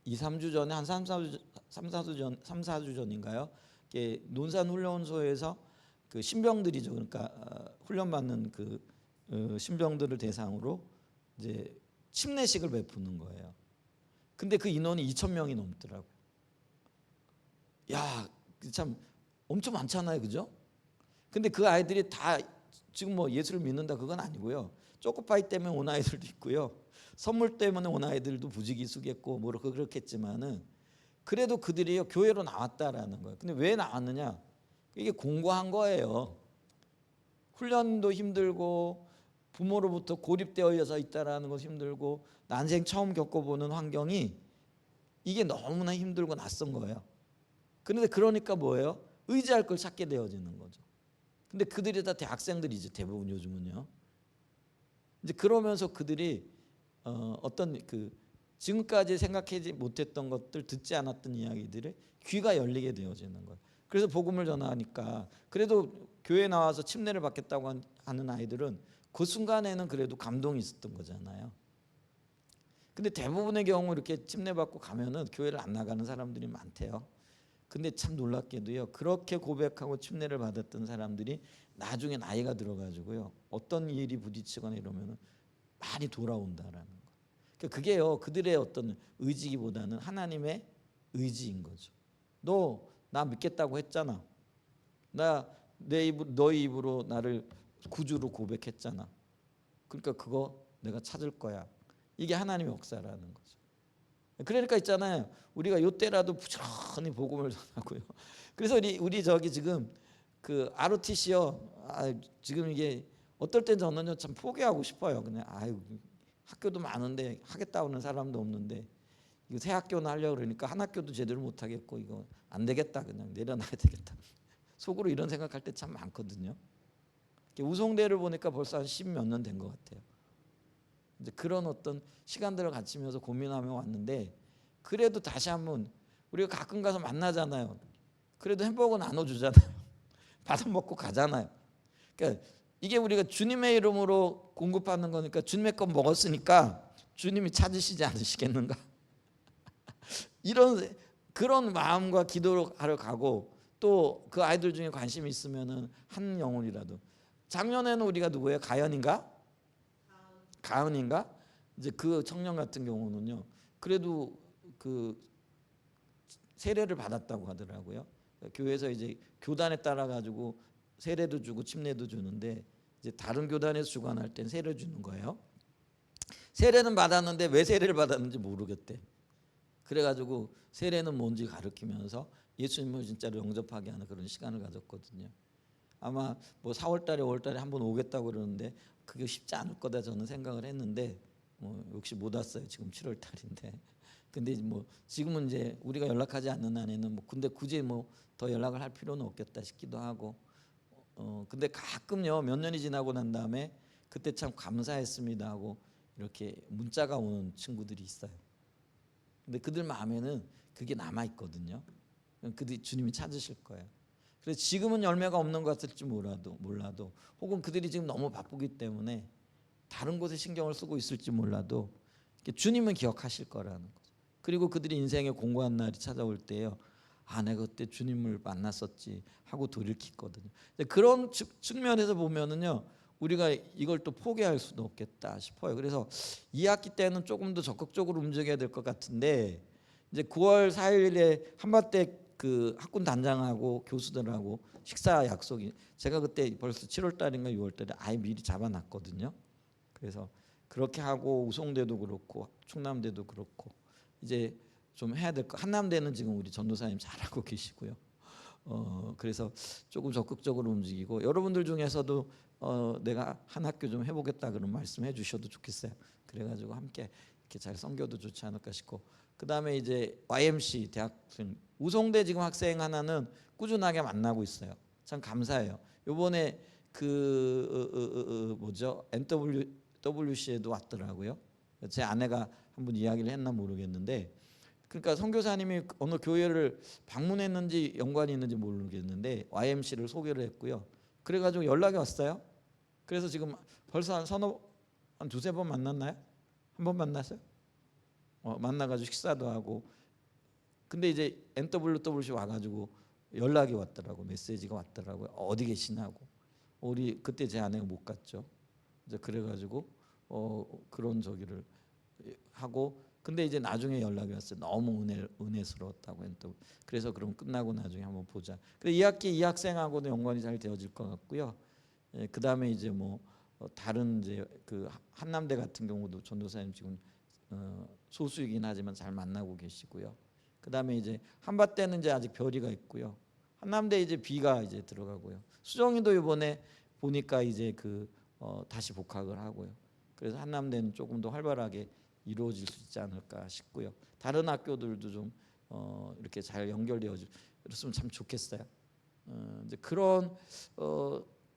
2, 3주 전에 한 3, 4주 전인가요? 논산 훈련소에서 그 신병들이죠. 그러니까 훈련 받는 신병들을 대상으로 이제 침례식을 베푸는 거예요. 근데 그 인원이 2,000명이 넘더라고요. 야, 참 엄청 많잖아요, 그죠? 근데 그 아이들이 다 지금 뭐 예수를 믿는다 그건 아니고요. 초코파이 때문에 온 아이들도 있고요. 선물 때문에 온 아이들도 부지기수겠고 뭐 그렇겠지만은 그래도 그들이 교회로 나왔다라는 거예요. 근데 왜 나왔느냐? 이게 공고한 거예요. 훈련도 힘들고 부모로부터 고립되어서 있다라는 것이 힘들고 난생 처음 겪어보는 환경이 이게 너무나 힘들고 낯선 거예요. 그런데 그러니까 뭐예요? 의지할 걸 찾게 되어지는 거죠. 근데 그들이 다 대학생들이지 대부분 요즘은요. 이제 그러면서 그들이 어떤 지금까지 생각하지 못했던 것들, 듣지 않았던 이야기들에 귀가 열리게 되어지는 거예요. 그래서 복음을 전하니까 그래도 교회 나와서 침례를 받겠다고 하는 아이들은 그 순간에는 그래도 감동이 있었던 거잖아요. 근데 대부분의 경우 이렇게 침례 받고 가면은 교회를 안 나가는 사람들이 많대요. 근데 참 놀랍게도요, 그렇게 고백하고 침례를 받았던 사람들이 나중에 나이가 들어가지고요, 어떤 일이 부딪히거나 이러면은 많이 돌아온다라는 거. 그러니까 그게요, 그들의 어떤 의지기보다는 하나님의 의지인 거죠. 너 나 믿겠다고 했잖아. 나 내 입 너희 입으로 나를 구주로 고백했잖아. 그러니까 그거 내가 찾을 거야. 이게 하나님의 역사라는 거죠. 그러니까 있잖아요, 우리가 요때라도 부지런히 복음을 전하고요. 그래서 우리 저기 지금 그 ROTC요. 지금 이게 어떨 땐 저는요 참 포기하고 싶어요. 그냥 아유, 학교도 많은데 하겠다 는 사람도 없는데 이거 새 학교는 하려고 그러니까 한 학교도 제대로 못 하겠고 이거 안 되겠다, 그냥 내려놔야 되겠다. 속으로 이런 생각할 때 참 많거든요. 우송대를 보니까 벌써 한 10몇 년 된 것 같아요. 이제 그런 어떤 시간들을 갖추면서 고민하며 왔는데, 그래도 다시 한번 우리가 가끔 가서 만나잖아요. 그래도 햄버거 나눠주잖아요. 받아 먹고 가잖아요. 그러니까 이게 우리가 주님의 이름으로 공급하는 거니까 주님의 것 먹었으니까 주님이 찾으시지 않으시겠는가? 이런 그런 마음과 기도를 하러 가고, 또 그 아이들 중에 관심이 있으면은 한 영혼이라도. 작년에는 우리가 누구예요? 가연인가? 가은인가? 이제 그 청년 같은 경우는요, 그래도 그 세례를 받았다고 하더라고요. 교회에서 이제 교단에 따라 가지고 세례도 주고 침례도 주는데, 이제 다른 교단에서 주관할 땐 세례 주는 거예요. 세례는 받았는데 왜 세례를 받았는지 모르겠대. 그래가지고 세례는 뭔지 가르치면서 예수님을 진짜로 영접하게 하는 그런 시간을 가졌거든요. 아마 뭐 4월달에 5월달에 한번 오겠다고 그러는데 그게 쉽지 않을 거다 저는 생각을 했는데, 뭐 역시 못 왔어요. 지금 7월달인데. 근데 뭐 지금은 이제 우리가 연락하지 않는 한에는 뭐 근데 굳이 뭐 더 연락을 할 필요는 없겠다 싶기도 하고, 근데 가끔요 몇 년이 지나고 난 다음에 그때 참 감사했습니다 하고 이렇게 문자가 오는 친구들이 있어요. 근데 그들 마음에는 그게 남아 있거든요. 그들이 주님이 찾으실 거예요. 그래서 지금은 열매가 없는 것 같을지 몰라도 혹은 그들이 지금 너무 바쁘기 때문에 다른 곳에 신경을 쓰고 있을지 몰라도 주님은 기억하실 거라는 거죠. 그리고 그들이 인생의 공고한 날이 찾아올 때요, 내가 그때 주님을 만났었지 하고 돌이키거든요. 그런 측면에서 보면은요, 우리가 이걸 또 포기할 수도 없겠다 싶어요. 그래서 2학기 때는 조금 더 적극적으로 움직여야 될 것 같은데, 이제 9월 4일에 한밭대 그 학군 단장하고 교수들하고 식사 약속이, 제가 그때 벌써 7월 달인가 6월 달에 아예 미리 잡아놨거든요. 그래서 그렇게 하고 우송대도 그렇고 충남대도 그렇고 이제 좀 해야 될 거. 한남대는 지금 우리 전도사님 잘하고 계시고요. 그래서 조금 적극적으로 움직이고, 여러분들 중에서도 내가 한 학교 좀 해보겠다 그런 말씀해 주셔도 좋겠어요. 그래가지고 함께 이렇게 잘 섬겨도 좋지 않을까 싶고, 그 다음에 이제 YMC 대학생 우송대 지금 학생 하나는 꾸준하게 만나고 있어요. 참 감사해요. 요번에 그 뭐죠? NWC에도 왔더라고요. 제 아내가 한번 이야기를 했나 모르겠는데, 그러니까 선교사님이 어느 교회를 방문했는지 연관이 있는지 모르겠는데 YMC를 소개를 했고요. 그래가지고 연락이 왔어요. 그래서 지금 벌써 한 두세 번 만났나요? 한 번 만났어요? 만나가지고 식사도 하고. 근데 이제 NWC 와가지고 연락이 왔더라고, 메시지가 왔더라고요. 어디 계시냐고. 우리 그때 제 아내가 못 갔죠. 이제 그래가지고 그런 저기를 하고, 근데 이제 나중에 연락이 왔어요. 너무 은혜스러웠다고. 그래서 그럼 끝나고 나중에 한번 보자. 그래 2학기 이 학생하고도 연관이 잘 되어질 것 같고요. 그 다음에 이제 뭐 다른 이제 그 한남대 같은 경우도 전도사님 지금 소수이긴 하지만 잘 만나고 계시고요. 그 다음에 이제 한밭대는 이제 아직 별이가 있고요. 한남대 이제 B가 이제 들어가고요. 수정이도 이번에 보니까 이제 다시 복학을 하고요. 그래서 한남대는 조금 더 활발하게 이루어질 수 있지 않을까 싶고요. 다른 학교들도 좀 이렇게 잘 연결되어졌으면 참 좋겠어요. 이제 그런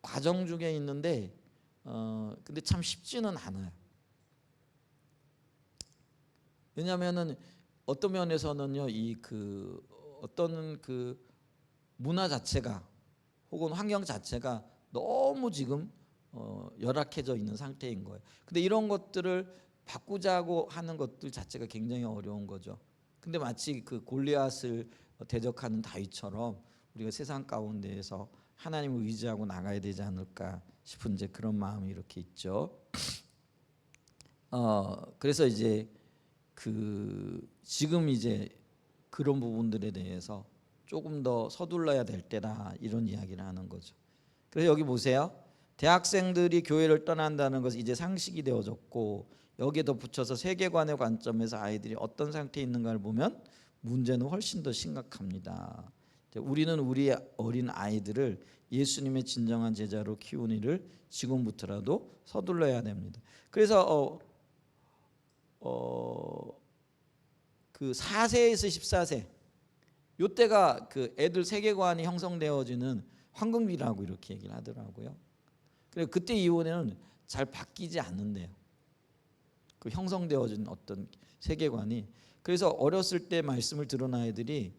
과정 중에 있는데, 근데 참 쉽지는 않아요. 왜냐하면은 어떤 면에서는요, 어떤 문화 자체가 혹은 환경 자체가 너무 지금 열악해져 있는 상태인 거예요. 근데 이런 것들을 바꾸자고 하는 것들 자체가 굉장히 어려운 거죠. 근데 마치 그 골리앗을 대적하는 다윗처럼 우리가 세상 가운데에서 하나님을 의지하고 나가야 되지 않을까 싶은 이제 그런 마음이 이렇게 있죠. 그래서 이제 지금 이제 그런 부분들에 대해서 조금 더 서둘러야 될 때다 이런 이야기를 하는 거죠. 그래서 여기 보세요. 대학생들이 교회를 떠난다는 것은 이제 상식이 되어졌고 여기에 덧붙여서 세계관의 관점에서 아이들이 어떤 상태에 있는가를 보면 문제는 훨씬 더 심각합니다. 우리는 우리의 어린 아이들을 예수님의 진정한 제자로 키우는 일을 지금부터라도 서둘러야 됩니다. 그래서 그 4세에서 14세 요때가 그 애들 세계관이 형성되어지는 황금기라고 이렇게 얘기를 하더라고요. 그래서 그때 이후에는 잘 바뀌지 않는데요. 그 형성되어진 어떤 세계관이. 그래서 어렸을 때 말씀을 들은 아이들이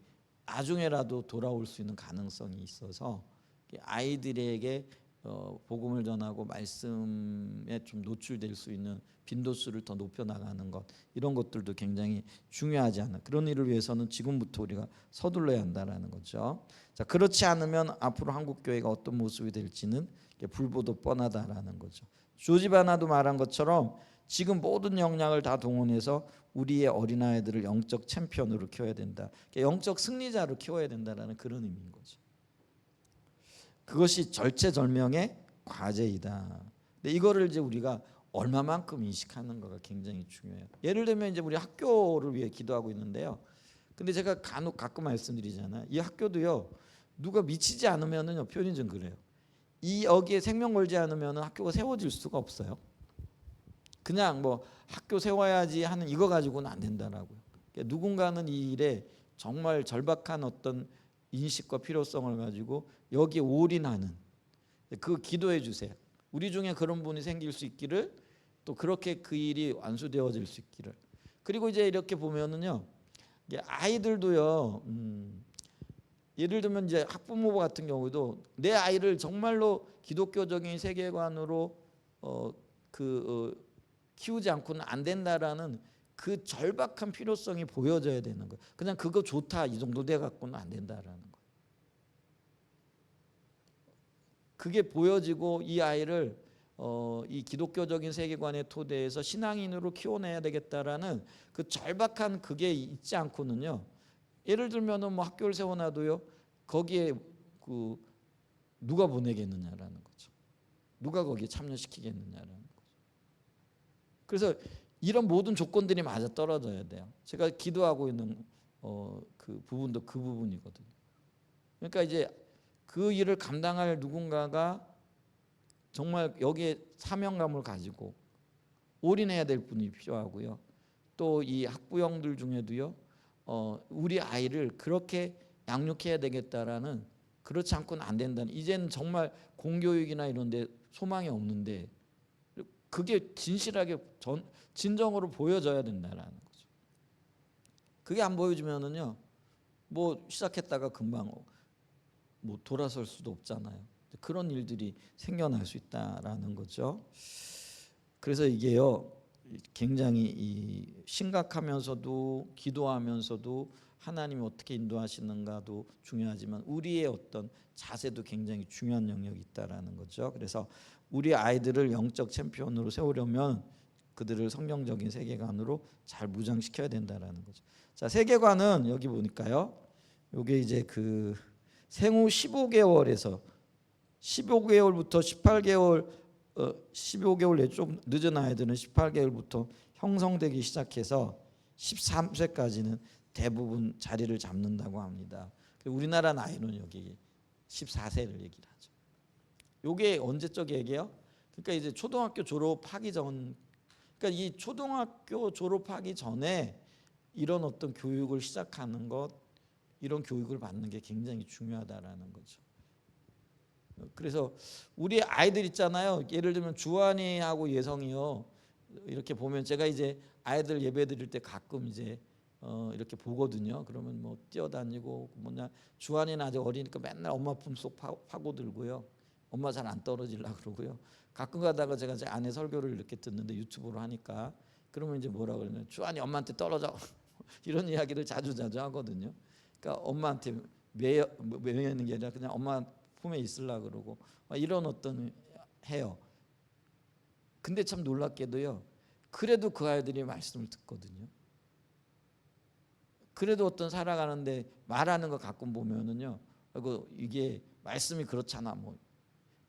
나중에라도 돌아올 수 있는 가능성이 있어서 아이들에게 복음을 전하고 말씀에 좀 노출될 수 있는 빈도수를 더 높여 나가는 것, 이런 것들도 굉장히 중요하지 않나. 그런 일을 위해서는 지금부터 우리가 서둘러야 한다라는 거죠. 자, 그렇지 않으면 앞으로 한국 교회가 어떤 모습이 될지는 불보듯 뻔하다라는 거죠. 조지 바나도 말한 것처럼 지금 모든 역량을 다 동원해서 우리의 어린아이들을 영적 챔피언으로 키워야 된다. 영적 승리자로 키워야 된다라는 그런 의미인 거죠. 그것이 절체절명의 과제이다. 근데 이거를 이제 우리가 얼마만큼 인식하는 거가 굉장히 중요해요. 예를 들면 이제 우리 학교를 위해 기도하고 있는데요. 근데 제가 간혹 가끔 말씀드리잖아요. 이 학교도요. 누가 미치지 않으면은요. 표현이 좀 그래요. 이 여기에 생명 걸지 않으면은 학교가 세워질 수가 없어요. 그냥 뭐 학교 세워야지 하는 이거 가지고는 안 된다라고요. 그러니까 누군가는 이 일에 정말 절박한 어떤 인식과 필요성을 가지고 여기에 올인하는, 그 기도해 주세요. 우리 중에 그런 분이 생길 수 있기를, 또 그렇게 그 일이 완수되어질 수 있기를. 그리고 이제 이렇게 보면은요, 아이들도요, 예를 들면 이제 학부모 같은 경우도 내 아이를 정말로 기독교적인 세계관으로 키우지 않고는 안 된다라는 그 절박한 필요성이 보여져야 되는 거예요. 그냥 그거 좋다 이 정도 돼 갖고는 안 된다라는 거예요. 그게 보여지고 이 아이를 이 기독교적인 세계관의 토대에서 신앙인으로 키워내야 되겠다라는 그 절박한 그게 있지 않고는요. 예를 들면은 뭐 학교를 세워놔도요. 거기에 그 누가 보내겠느냐라는 거죠. 누가 거기에 참여시키겠느냐라는 거죠. 그래서 이런 모든 조건들이 맞아 떨어져야 돼요. 제가 기도하고 있는 그 부분도 그 부분이거든요. 그러니까 이제 그 일을 감당할 누군가가 정말 여기에 사명감을 가지고 올인해야 될 분이 필요하고요. 또 이 학부형들 중에도요. 우리 아이를 그렇게 양육해야 되겠다라는, 그렇지 않고는 안 된다는, 이제는 정말 공교육이나 이런 데 소망이 없는데 그게 진실하게 진정으로 보여져야 된다라는 거죠. 그게 안 보여주면은요. 뭐 시작했다가 금방 뭐 돌아설 수도 없잖아요. 그런 일들이 생겨날 수 있다라는 거죠. 그래서 이게요. 굉장히 심각하면서도 기도하면서도 하나님이 어떻게 인도하시는가도 중요하지만 우리의 어떤 자세도 굉장히 중요한 영역이 있다라는 거죠. 그래서 우리 아이들을 영적 챔피언으로 세우려면 그들을 성경적인 세계관으로 잘 무장시켜야 된다라는 거죠. 자, 세계관은 여기 보니까요. 요게 이제 그 생후 15개월에서 15개월부터 18개월 15개월 내 좀 늦은 아이들은 18개월부터 형성되기 시작해서 13세까지는 대부분 자리를 잡는다고 합니다. 우리나라 나이는 여기 14세를 얘기를 하죠. 요게 언제적 얘기예요? 그러니까 이제 초등학교 졸업하기 전, 그러니까 이 초등학교 졸업하기 전에 이런 어떤 교육을 시작하는 것, 이런 교육을 받는 게 굉장히 중요하다라는 거죠. 그래서 우리 아이들 있잖아요. 예를 들면 주한이하고 예성이요. 이렇게 보면 제가 이제 아이들 예배 드릴 때 가끔 이제 이렇게 보거든요. 그러면 뭐 뛰어다니고 뭐냐 주한이는 아직 어리니까 맨날 엄마 품속 파고들고요. 엄마 잘 안 떨어지려고 그러고요. 가끔 가다가 제가 제 아내 설교를 이렇게 듣는데 유튜브로 하니까 그러면 이제 뭐라 그러냐면 주한이 엄마한테 떨어져 이런 이야기를 자주 하거든요. 그러니까 엄마한테 매이는 게 아니라 그냥 엄마 품에 있으려고 그러고 이런 어떤 해요. 근데 참 놀랍게도요. 그래도 그 아이들이 말씀을 듣거든요. 그래도 어떤 살아가는데 말하는 거 가끔 보면은요. 이게 말씀이 그렇잖아. 뭐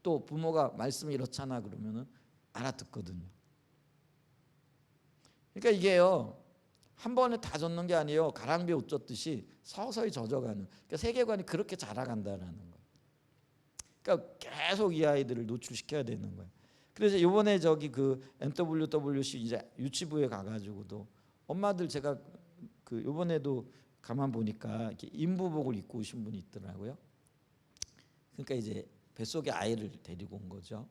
또 부모가 말씀이 이렇잖아 그러면은 알아듣거든요. 그러니까 이게요. 한 번에 다 젖는 게 아니에요. 가랑비에 옷 젖듯이 서서히 젖어가는. 그러니까 세계관이 그렇게 자라간다라는 거예요. 그러니까 계속 이 아이들을 노출시켜야 되는 거예요. 그래서 이번에 저기 그 NWWC 이제 유치부에 가가지고도 엄마들 제가 그 이번에도 가만 보니까 이렇게 인부복을 입고 오신 분이 있더라고요. 그러니까 이제 뱃속에 아이를 데리고 온 거죠.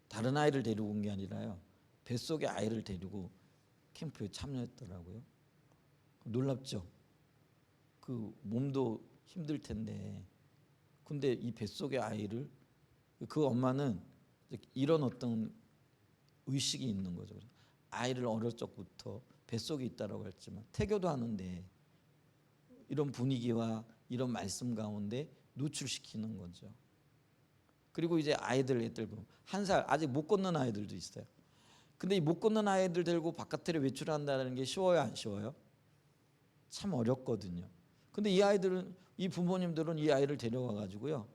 다른 아이를 데리고 온 게 아니라요. 뱃속에 아이를 데리고 캠프에 참여했더라고요. 놀랍죠. 그 몸도 힘들 텐데 근데 이 뱃속의 아이를 그 엄마는 이런 어떤 의식이 있는 거죠. 아이를 어릴 적부터 뱃속에 있다라고 했지만 태교도 하는데 이런 분위기와 이런 말씀 가운데 노출시키는 거죠. 그리고 이제 아이들 보면 1살 아직 못 걷는 아이들도 있어요. 근데 이 못 걷는 아이들 데리고 바깥으로 외출한다는 게 쉬워요, 안 쉬워요? 참 어렵거든요. 근데 이 아이들은 이 부모님들은 이 아이를 데려와 가지고요.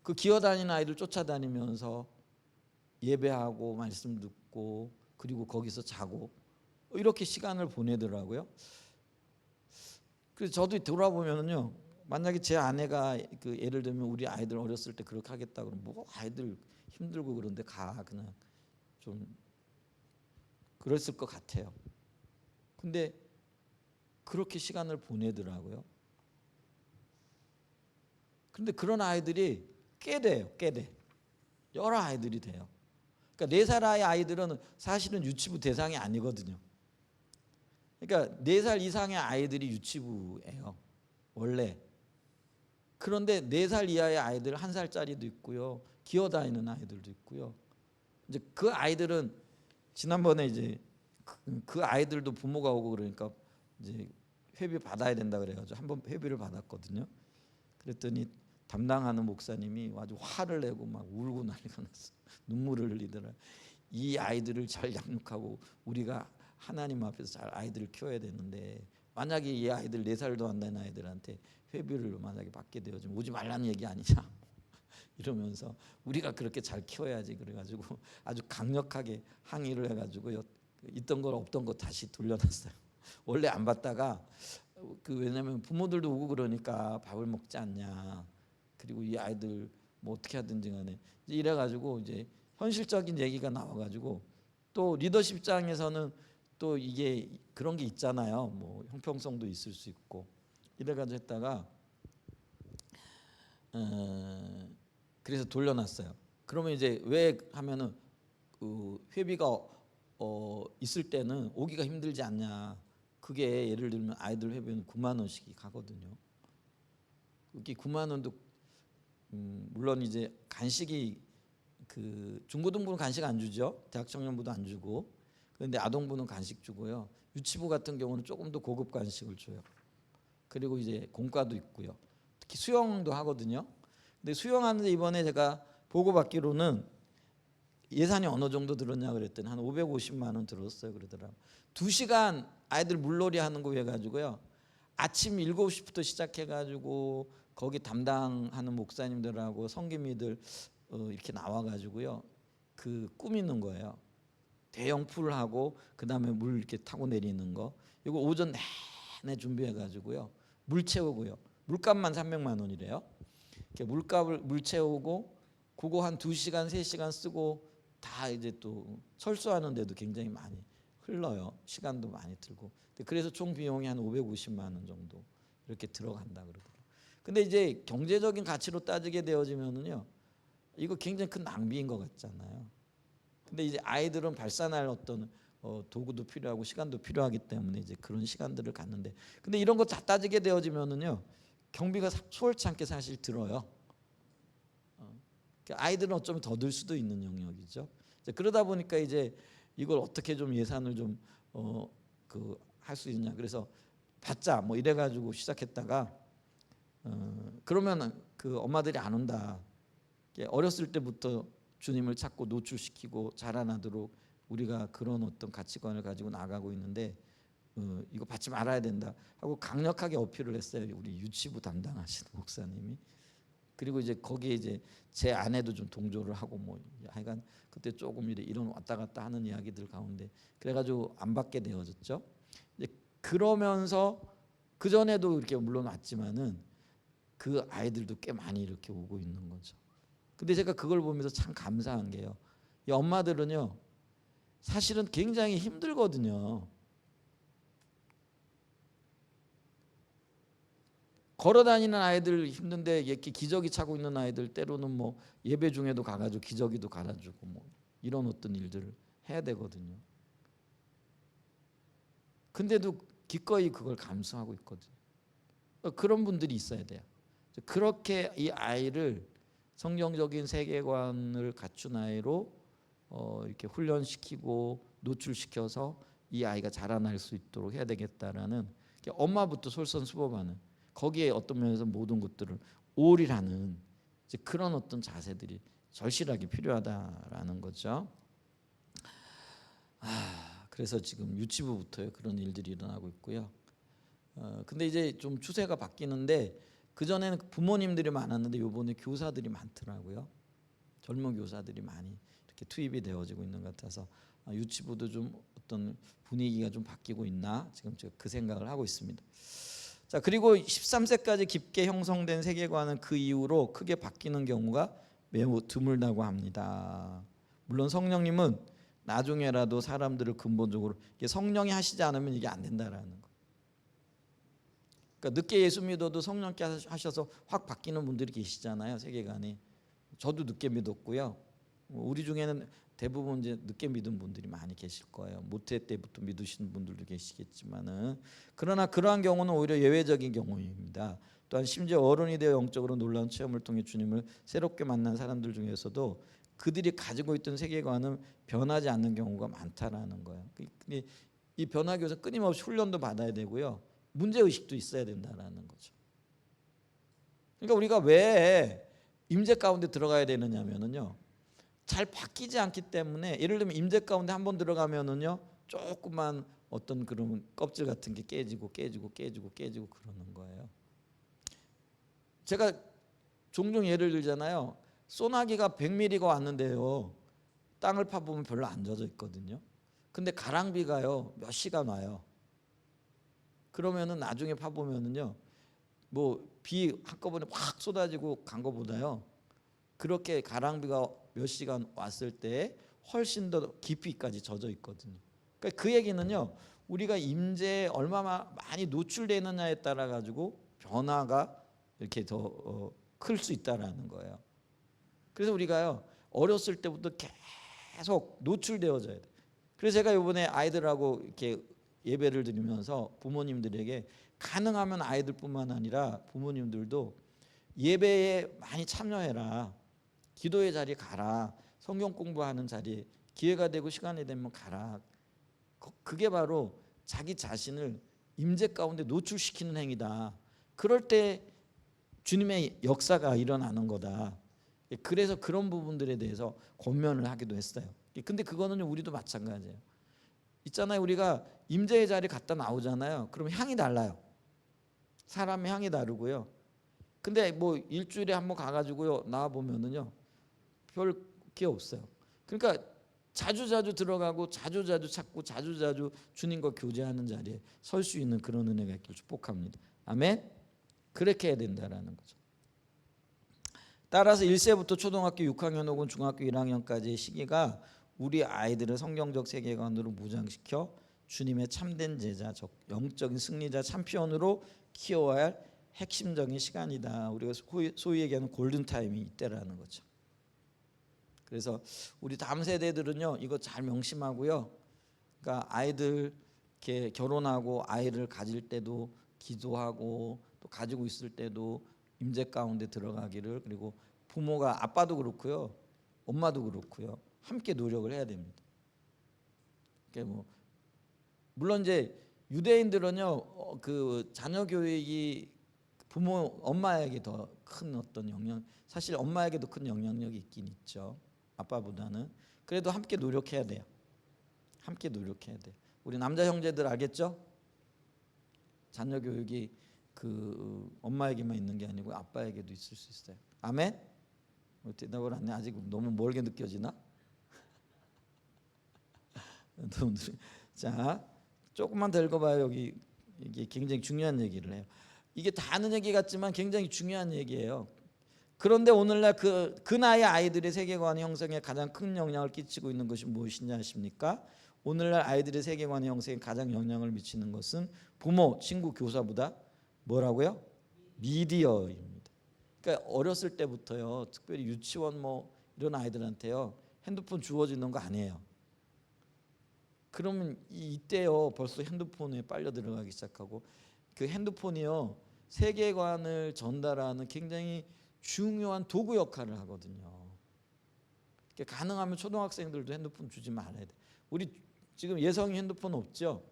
그 기어다니는 아이들 쫓아다니면서 예배하고 말씀 듣고 그리고 거기서 자고 이렇게 시간을 보내더라고요. 그래서 저도 돌아보면요, 만약에 제 아내가 그 예를 들면 우리 아이들 어렸을 때 그렇게 하겠다 그러면 뭐 아이들 힘들고 그런데 그냥 좀 그랬을 것 같아요. 근데 그렇게 시간을 보내더라고요. 근데 그런 아이들이 꽤 돼요, 꽤 돼. 여러 아이들이 돼요. 그러니까 4살 아이들은 사실은 유치부 대상이 아니거든요. 그러니까 4살 이상의 아이들이 유치부예요, 원래. 그런데 4살 이하의 아이들 1살짜리도 있고요. 기어다니는 아이들도 있고요. 이제 그 아이들은 지난번에 이제 그 아이들도 부모가 오고 그러니까 이제 회비 받아야 된다 그래가지고 한번 회비를 받았거든요. 그랬더니 담당하는 목사님이 아주 화를 내고 막 울고 난리가 났어. 눈물을 흘리더라. 이 아이들을 잘 양육하고 우리가 하나님 앞에서 잘 아이들을 키워야 되는데 만약에 이 아이들 4살도 안 된 아이들한테 회비를 만약에 받게 되어지면 오지 말라는 얘기 아니냐 이러면서 우리가 그렇게 잘 키워야지 그래가지고 아주 강력하게 항의를 해가지고 있던 걸 없던 거 다시 돌려놨어요. 원래 안 받다가 왜냐면 부모들도 오고 그러니까 밥을 먹지 않냐. 그리고 이 아이들 뭐 어떻게 하든지 간에 이래가지고 이제 현실적인 얘기가 나와가지고 또 리더십장에서는 또 이게 그런 게 있잖아요. 뭐 형평성도 있을 수 있고 이래가지고 했다가 그래서 돌려놨어요. 그러면 이제 왜 하면은 그 회비가 있을 때는 오기가 힘들지 않냐. 그게 예를 들면 아이들 회비는 9만 원씩이 가거든요. 그게 9만 원도 물론 이제 간식이 그 중고등부는 간식 안 주죠. 대학 청년부도 안 주고. 그런데 아동부는 간식 주고요. 유치부 같은 경우는 조금 더 고급 간식을 줘요. 그리고 이제 공과도 있고요. 특히 수영도 하거든요. 근데 수영하는데 이번에 제가 보고받기로는 예산이 어느 정도 들었냐 그랬더니 한 550만 원 들었어요 그러더라고요. 2시간 아이들 물놀이 하는 거 해가지고요. 아침 7시부터 시작해가지고 거기 담당하는 목사님들하고 성김이들 이렇게 나와가지고요. 그 꾸미는 거예요. 대형 풀하고 그다음에 물 이렇게 타고 내리는 거. 이거 오전 내내 준비해가지고요. 물 채우고요. 물값만 300만 원이래요. 물값을 물 채우고 그거 한 2시간 3시간 쓰고 다 이제 또 철수하는데도 굉장히 많이 흘러요. 시간도 많이 들고. 그래서 총 비용이 한 550만 원 정도 이렇게 들어간다 그러더라고요. 근데 이제 경제적인 가치로 따지게 되어지면은요. 이거 굉장히 큰 낭비인 것 같잖아요. 근데 이제 아이들은 발산할 어떤 도구도 필요하고 시간도 필요하기 때문에 이제 그런 시간들을 갖는데, 근데 이런 거 다 따지게 되어지면은요 경비가 수월치 않게 사실 들어요. 아이들은 어쩌면 더 들 수도 있는 영역이죠. 그러다 보니까 이제 이걸 어떻게 좀 예산을 좀 그 할 수 있냐, 그래서 받자 뭐 이래가지고 시작했다가 그러면 그 엄마들이 안 온다. 어렸을 때부터 주님을 찾고 노출시키고 자라나도록 우리가 그런 어떤 가치관을 가지고 나가고 있는데 이거 받지 말아야 된다 하고 강력하게 어필을 했어요. 우리 유치부 담당하시는 목사님이. 그리고 이제 거기에 이제 제 아내도 좀 동조를 하고 뭐 하여간 그때 조금 이런 왔다 갔다 하는 이야기들 가운데 그래가지고 안 받게 되어졌죠. 이제 그러면서 그 전에도 이렇게 물론 왔지만은 그 아이들도 꽤 많이 이렇게 오고 있는 거죠. 근데 제가 그걸 보면서 참 감사한 게요, 이 엄마들은요 사실은 굉장히 힘들거든요. 걸어다니는 아이들 힘든데 이렇게 기저귀 차고 있는 아이들 때로는 뭐 예배 중에도 가가지고 기저귀도 갈아주고 뭐 이런 어떤 일들을 해야 되거든요. 근데도 기꺼이 그걸 감수하고 있거든요. 그런 분들이 있어야 돼요. 그렇게 이 아이를 성경적인 세계관을 갖춘 아이로 이렇게 훈련시키고 노출시켜서 이 아이가 자라날 수 있도록 해야 되겠다라는, 엄마부터 솔선수범하는, 거기에 어떤 면에서 모든 것들을 올인하는 이제 그런 어떤 자세들이 절실하게 필요하다라는 거죠. 그래서 지금 유치부부터 그런 일들이 일어나고 있고요. 근데 이제 좀 추세가 바뀌는데, 그 전에는 부모님들이 많았는데 요번에 교사들이 많더라고요. 젊은 교사들이 많이 이렇게 투입이 되어지고 있는 것 같아서 유치부도 좀 어떤 분위기가 좀 바뀌고 있나 지금 제가 그 생각을 하고 있습니다. 자, 그리고 13세까지 깊게 형성된 세계관은 그 이후로 크게 바뀌는 경우가 매우 드물다고 합니다. 물론 성령님은 나중에라도 사람들을 근본적으로, 성령이 하시지 않으면 이게 안 된다라는 거. 그러니까 늦게 예수 믿어도 성령께 하셔서 확 바뀌는 분들이 계시잖아요, 세계관이. 저도 늦게 믿었고요. 우리 중에는 대부분 이제 늦게 믿은 분들이 많이 계실 거예요. 모태 때부터 믿으시는 분들도 계시겠지만은, 그러나 그러한 경우는 오히려 예외적인 경우입니다. 또한 심지어 어른이 되어 영적으로 놀라운 체험을 통해 주님을 새롭게 만난 사람들 중에서도 그들이 가지고 있던 세계관은 변하지 않는 경우가 많다라는 거예요. 근데 이 변하기 위해서 끊임없이 훈련도 받아야 되고요, 문제 의식도 있어야 된다라는 거죠. 그러니까 우리가 왜 임재 가운데 들어가야 되느냐면은요, 잘 바뀌지 않기 때문에. 예를 들면 임재 가운데 한번 들어가면은요 조금만 어떤 그런 껍질 같은 게 깨지고 그러는 거예요. 제가 종종 예를 들잖아요. 소나기가 100mm가 왔는데요, 땅을 파보면 별로 안 젖어 있거든요. 근데 가랑비가요 몇 시간 와요. 그러면은 나중에 파보면은요, 뭐 비 한꺼번에 확 쏟아지고 간 거보다요, 그렇게 가랑비가 몇 시간 왔을 때 훨씬 더 깊이까지 젖어 있거든요. 그러니까 그 얘기는요, 우리가 임재에 얼마나 많이 노출되느냐에 따라 가지고 변화가 이렇게 더 클 수 있다라는 거예요. 그래서 우리가요 어렸을 때부터 계속 노출되어져야 돼. 그래서 제가 이번에 아이들하고 이렇게 예배를 드리면서 부모님들에게 가능하면 아이들뿐만 아니라 부모님들도 예배에 많이 참여해라. 기도의 자리에 가라. 성경 공부하는 자리에 기회가 되고 시간이 되면 가라. 그게 바로 자기 자신을 임재 가운데 노출시키는 행위다. 그럴 때 주님의 역사가 일어나는 거다. 그래서 그런 부분들에 대해서 권면을 하기도 했어요. 근데 그거는 우리도 마찬가지예요. 있잖아요, 우리가 임재의 자리 갔다 나오잖아요. 그럼 향이 달라요. 사람의 향이 다르고요. 근데 뭐 일주일에 한번 가가지고요 나와 보면은요 별 게 없어요. 그러니까 자주자주 들어가고 자주자주 찾고 자주자주 주님과 교제하는 자리에 설 수 있는 그런 은혜가 있기를 축복합니다. 아멘. 그렇게 해야 된다라는 거죠. 따라서 1세부터 초등학교 6학년 혹은 중학교 1학년까지의 시기가 우리 아이들을 성경적 세계관으로 무장시켜 주님의 참된 제자, 영적인 승리자, 챔피언으로 키워야 할 핵심적인 시간이다. 우리가 소위 얘기하는 골든타임이 이때라는 거죠. 그래서 우리 다음 세대들은요 이거 잘 명심하고요, 그러니까 아이들 이렇게 결혼하고 아이를 가질 때도 기도하고 또 가지고 있을 때도 임재 가운데 들어가기를, 그리고 부모가 아빠도 그렇고요, 엄마도 그렇고요, 함께 노력을 해야 됩니다. 그러니까 뭐 물론 이제 유대인들은요 그 자녀 교육이 부모 엄마에게 더 큰 어떤 영향, 사실 엄마에게도 큰 영향력이 있긴 있죠, 아빠보다는. 그래도 함께 노력해야 돼요. 함께 노력해야 돼요. 우리 남자 형제들 알겠죠? 자녀 교육이 그 엄마에게만 있는 게 아니고 아빠에게도 있을 수 있어요. 아멘? 대답을 안 해. 아직 너무 멀게 느껴지나? 자, 조금만 더 읽어봐요. 여기 이게 굉장히 중요한 얘기를 해요. 이게 다 아는 얘기 같지만 굉장히 중요한 얘기예요. 그런데 오늘날 그 나이 아이들의 세계관 형성에 가장 큰 영향을 끼치고 있는 것이 무엇이냐 하십니까? 오늘날 아이들의 세계관 형성에 가장 영향을 미치는 것은 부모, 친구, 교사보다 뭐라고요? 미디어입니다. 그러니까 어렸을 때부터요, 특별히 유치원 뭐 이런 아이들한테요 핸드폰 주어지는 거 아니에요. 그러면 이때요 벌써 핸드폰에 빨려 들어가기 시작하고, 그 핸드폰이요 세계관을 전달하는 굉장히 중요한 도구 역할을 하거든요. 그러니까 가능하면 초등학생들도 핸드폰 주지 말아야 돼. 우리 지금 예성이 핸드폰 없죠?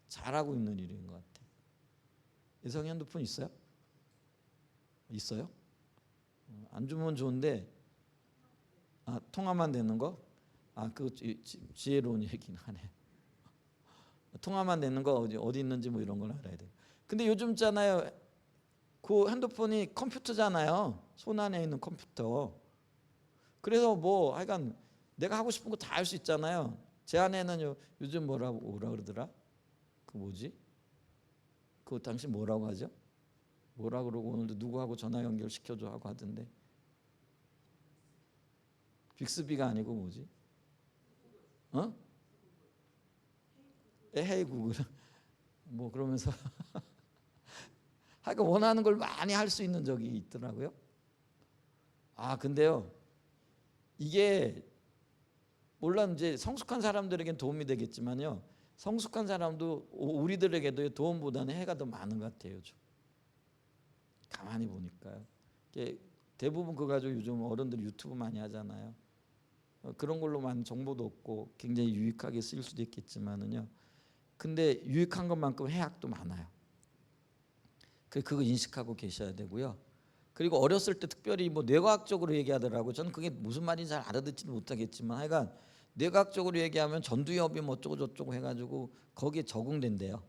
잘하고 있는 일인 것 같아. 예성이 핸드폰 있어요? 있어요? 안 주면 좋은데, 통화만 되는 거? 그 지혜로운 얘기는 하네. 통화만 되는 거 어디 있는지 뭐 이런 걸 알아야 돼. 근데 요즘 있잖아요, 그 핸드폰이 컴퓨터잖아요. 손 안에 있는 컴퓨터. 그래서 뭐 하여간 내가 하고 싶은 거 다 할 수 있잖아요. 제 아내는 요즘 뭐라 그러더라? 그 뭐지? 그거 당신 뭐라고 하죠? 뭐라 그러고 오늘도 누구하고 전화 연결시켜줘 하고 하던데. 빅스비가 아니고 뭐지? 헤이 구글. 뭐 그러면서 하여간 원하는 걸 많이 할 수 있는 적이 있더라고요. 근데요 이게 물론 이제 성숙한 사람들에겐 도움이 되겠지만요, 성숙한 사람도 우리들에게도 도움보다는 해가 더 많은 것 같아요. 요즘 가만히 보니까요. 대부분 그거 가지고 요즘 어른들이 유튜브 많이 하잖아요. 그런 걸로만 정보도 얻고 굉장히 유익하게 쓰일 수도 있겠지만은요, 근데 유익한 것만큼 해악도 많아요. 그거 인식하고 계셔야 되고요. 그리고 어렸을 때 특별히 뭐 뇌과학적으로 얘기하더라고요. 저는 그게 무슨 말인지 잘 알아듣지는 못하겠지만 하여간 뇌과학적으로 얘기하면 전두엽이 뭐 어쩌고 저쩌고 해가지고 거기에 적응된대요.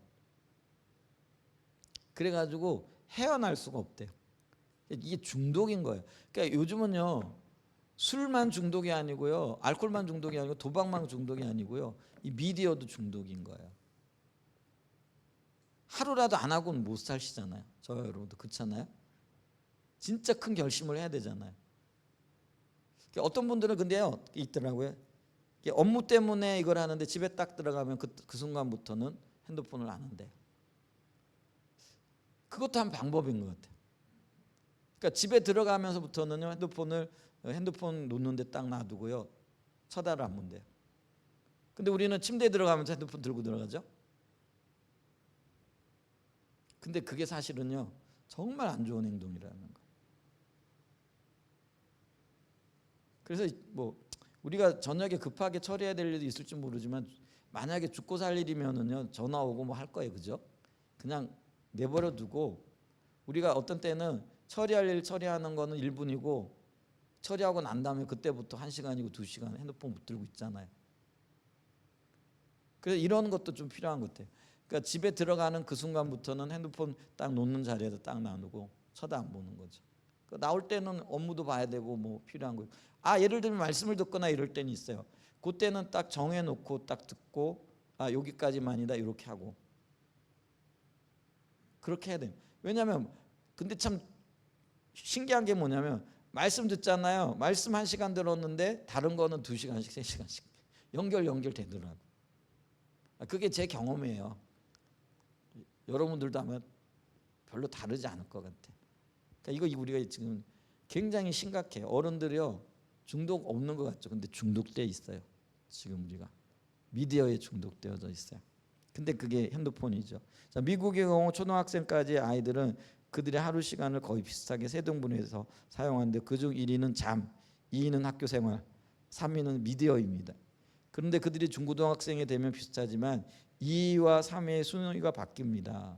그래가지고 헤어날 수가 없대요. 이게 중독인 거예요. 그러니까 요즘은요 술만 중독이 아니고요, 알코올만 중독이 아니고 도박만 중독이 아니고요, 이 미디어도 중독인 거예요. 하루라도 안 하고는 못 사시잖아요. 저 여러분도 그렇잖아요. 진짜 큰 결심을 해야 되잖아요. 어떤 분들은 근데요 있더라고요. 업무 때문에 이걸 하는데 집에 딱 들어가면 그 순간부터는 핸드폰을 안 한대요. 그것도 한 방법인 것 같아요. 그러니까 집에 들어가면서부터는요 핸드폰 놓는데 딱 놔두고요 쳐다를 안 본대요. 근데 우리는 침대에 들어가면서 핸드폰 들고 들어가죠. 근데 그게 사실은요 정말 안 좋은 행동이라는 거예요. 그래서 뭐 우리가 저녁에 급하게 처리해야 될 일도 있을지 모르지만 만약에 죽고 살 일이면은요 전화 오고 뭐 할 거예요, 그죠? 그냥 내버려 두고, 우리가 어떤 때는 처리할 일 처리하는 거는 1분이고 처리하고 난 다음에 그때부터 1시간이고 2시간 핸드폰 붙들고 있잖아요. 그래서 이런 것도 좀 필요한 것 같아요. 그러니까 집에 들어가는 그 순간부터는 핸드폰 딱 놓는 자리에서 딱 놔두고 쳐다 안 보는 거죠. 나올 때는 업무도 봐야 되고 뭐 필요한 거예요. 예를 들면 말씀을 듣거나 이럴 때는 있어요. 그때는 딱 정해놓고 딱 듣고 여기까지만이다 이렇게 하고 그렇게 해야 돼요. 왜냐하면 근데 참 신기한 게 뭐냐면 말씀 듣잖아요. 말씀 1시간 들었는데 다른 거는 2시간씩 3시간씩 연결되더라고. 그게 제 경험이에요. 여러분들도 아마 별로 다르지 않을 것 같아. 그러니까 이거 우리가 지금 굉장히 심각해요. 어른들이요 중독 없는 것 같죠. 근데 중독돼 있어요. 지금 우리가 미디어에 중독되어져 있어요. 근데 그게 핸드폰이죠. 자, 미국의 경우 초등학생까지 아이들은 그들의 하루 시간을 거의 비슷하게 세 등분해서 사용하는데 그중 1위는 잠, 2위는 학교 생활, 3위는 미디어입니다. 그런데 그들이 중고등학생이 되면 비슷하지만 2위와 3위의 순위가 바뀝니다.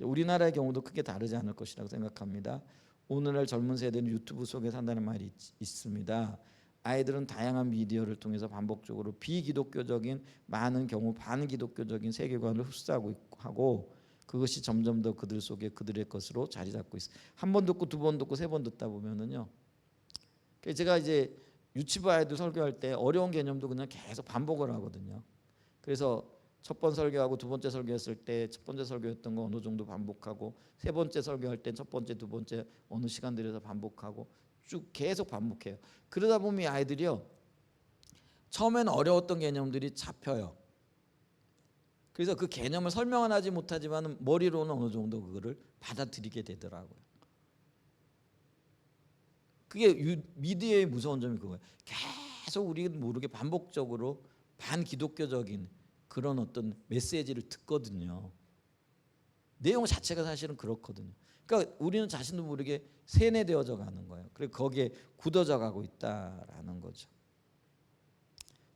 우리나라의 경우도 크게 다르지 않을 것이라고 생각합니다. 오늘날 젊은 세대는 유튜브 속에 산다는 말이 있습니다. 아이들은 다양한 미디어를 통해서 반복적으로 비기독교적인 많은 경우 반기독교적인 세계관을 흡수하고 하고 그것이 점점 더 그들 속에 그들의 것으로 자리 잡고 있어요. 한 번 듣고 두 번 듣고 세 번 듣다 보면은요. 제가 이제 유치부 아이들 설교할 때 어려운 개념도 그냥 계속 반복을 하거든요. 그래서 첫 번 설교하고 두 번째 설교했을 때 첫 번째 설교했던 거 어느 정도 반복하고 세 번째 설교할 때 첫 번째 두 번째 어느 시간 들여서 반복하고 쭉 계속 반복해요. 그러다 보면 아이들이요 처음에는 어려웠던 개념들이 잡혀요. 그래서 그 개념을 설명은 하지 못하지만 머리로는 어느 정도 그거를 받아들이게 되더라고요. 그게 미디어의 무서운 점이 그거예요. 계속 우리 모르게 반복적으로 반기독교적인 그런 어떤 메시지를 듣거든요. 내용 자체가 사실은 그렇거든요. 그러니까 우리는 자신도 모르게 세뇌되어져 가는 거예요. 그리고 거기에 굳어져 가고 있다라는 거죠.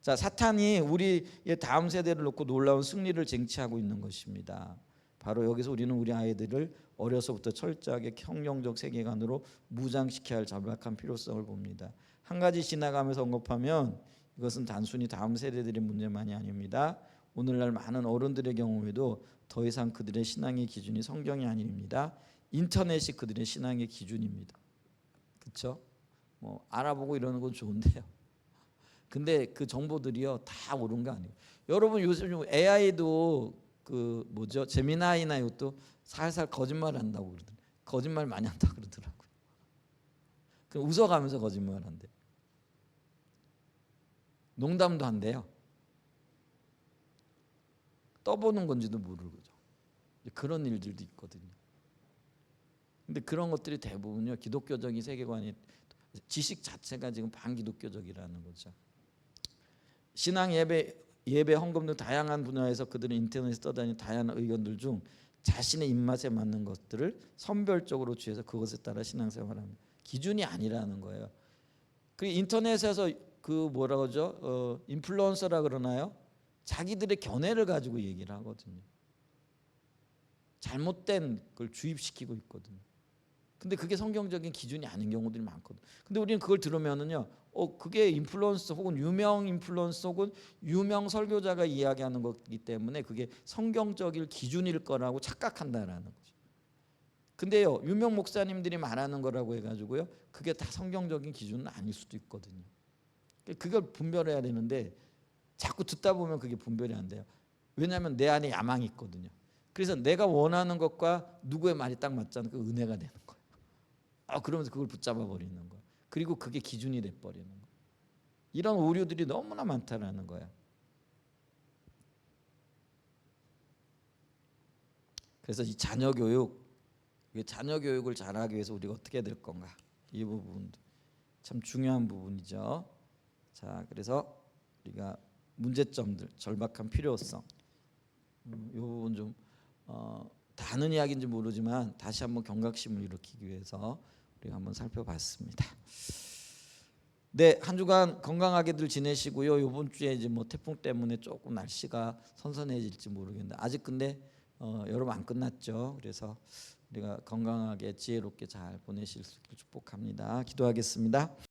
자, 사탄이 우리의 다음 세대를 놓고 놀라운 승리를 쟁취하고 있는 것입니다. 바로 여기서 우리는 우리 아이들을 어려서부터 철저하게 형용적 세계관으로 무장시켜야 할 절박한 필요성을 봅니다. 한 가지 지나가면서 언급하면 이것은 단순히 다음 세대들의 문제만이 아닙니다. 오늘날 많은 어른들의 경우에도 더 이상 그들의 신앙의 기준이 성경이 아닙니다. 인터넷이 그들의 신앙의 기준입니다. 그렇죠? 뭐 알아보고 이러는 건 좋은데요. 근데 그 정보들이요 다 옳은 거 아니에요. 여러분 요즘 AI도 그 뭐죠? 제미나이나 이것도 살살 거짓말 한다고 그러더라고요. 거짓말 많이 한다고 그러더라고요. 그 웃어가면서 거짓말 한대. 농담도 한대요. 떠보는 건지도 모르고 그런 일들도 있거든요. 근데 그런 것들이 대부분요 기독교적인 세계관이 지식 자체가 지금 반기독교적이라는 거죠. 신앙 예배 헌금 등 다양한 분야에서 그들은 인터넷에 떠다니는 다양한 의견들 중 자신의 입맛에 맞는 것들을 선별적으로 취해서 그것에 따라 신앙생활합니다. 기준이 아니라는 거예요. 그 인터넷에서 그 뭐라 그러죠? 인플루언서라 그러나요? 자기들의 견해를 가지고 얘기를 하거든요. 잘못된 걸 주입시키고 있거든요. 근데 그게 성경적인 기준이 아닌 경우들이 많거든. 근데 우리는 그걸 들으면은요, 그게 인플루언서 혹은 유명 인플루언서 혹은 유명 설교자가 이야기하는 거기 때문에 그게 성경적일 기준일 거라고 착각한다라는 거죠. 근데요, 유명 목사님들이 말하는 거라고 해가지고요, 그게 다 성경적인 기준은 아닐 수도 있거든요. 그걸 분별해야 되는데 자꾸 듣다 보면 그게 분별이 안 돼요. 왜냐하면 내 안에 야망이 있거든요. 그래서 내가 원하는 것과 누구의 말이 딱 맞잖아요. 그 은혜가 되는 거예요. 그러면서 그걸 붙잡아 버리는 거예요. 그리고 그게 기준이 돼 버리는 거예요. 이런 오류들이 너무나 많다라는 거예요. 그래서 이 자녀 교육을 잘하기 위해서 우리가 어떻게 해야 될 건가? 이 부분도 참 중요한 부분이죠. 자, 그래서 우리가 문제점들, 절박한 필요성, 이 부분 좀 다 아는 이야기인지 모르지만 다시 한번 경각심을 일으키기 위해서 우리가 한번 살펴봤습니다. 네, 한 주간 건강하게들 지내시고요. 이번 주에 이제 뭐 태풍 때문에 조금 날씨가 선선해질지 모르겠는데 아직 근데 여름 안 끝났죠. 그래서 우리가 건강하게 지혜롭게 잘 보내실 수 있길 축복합니다. 기도하겠습니다.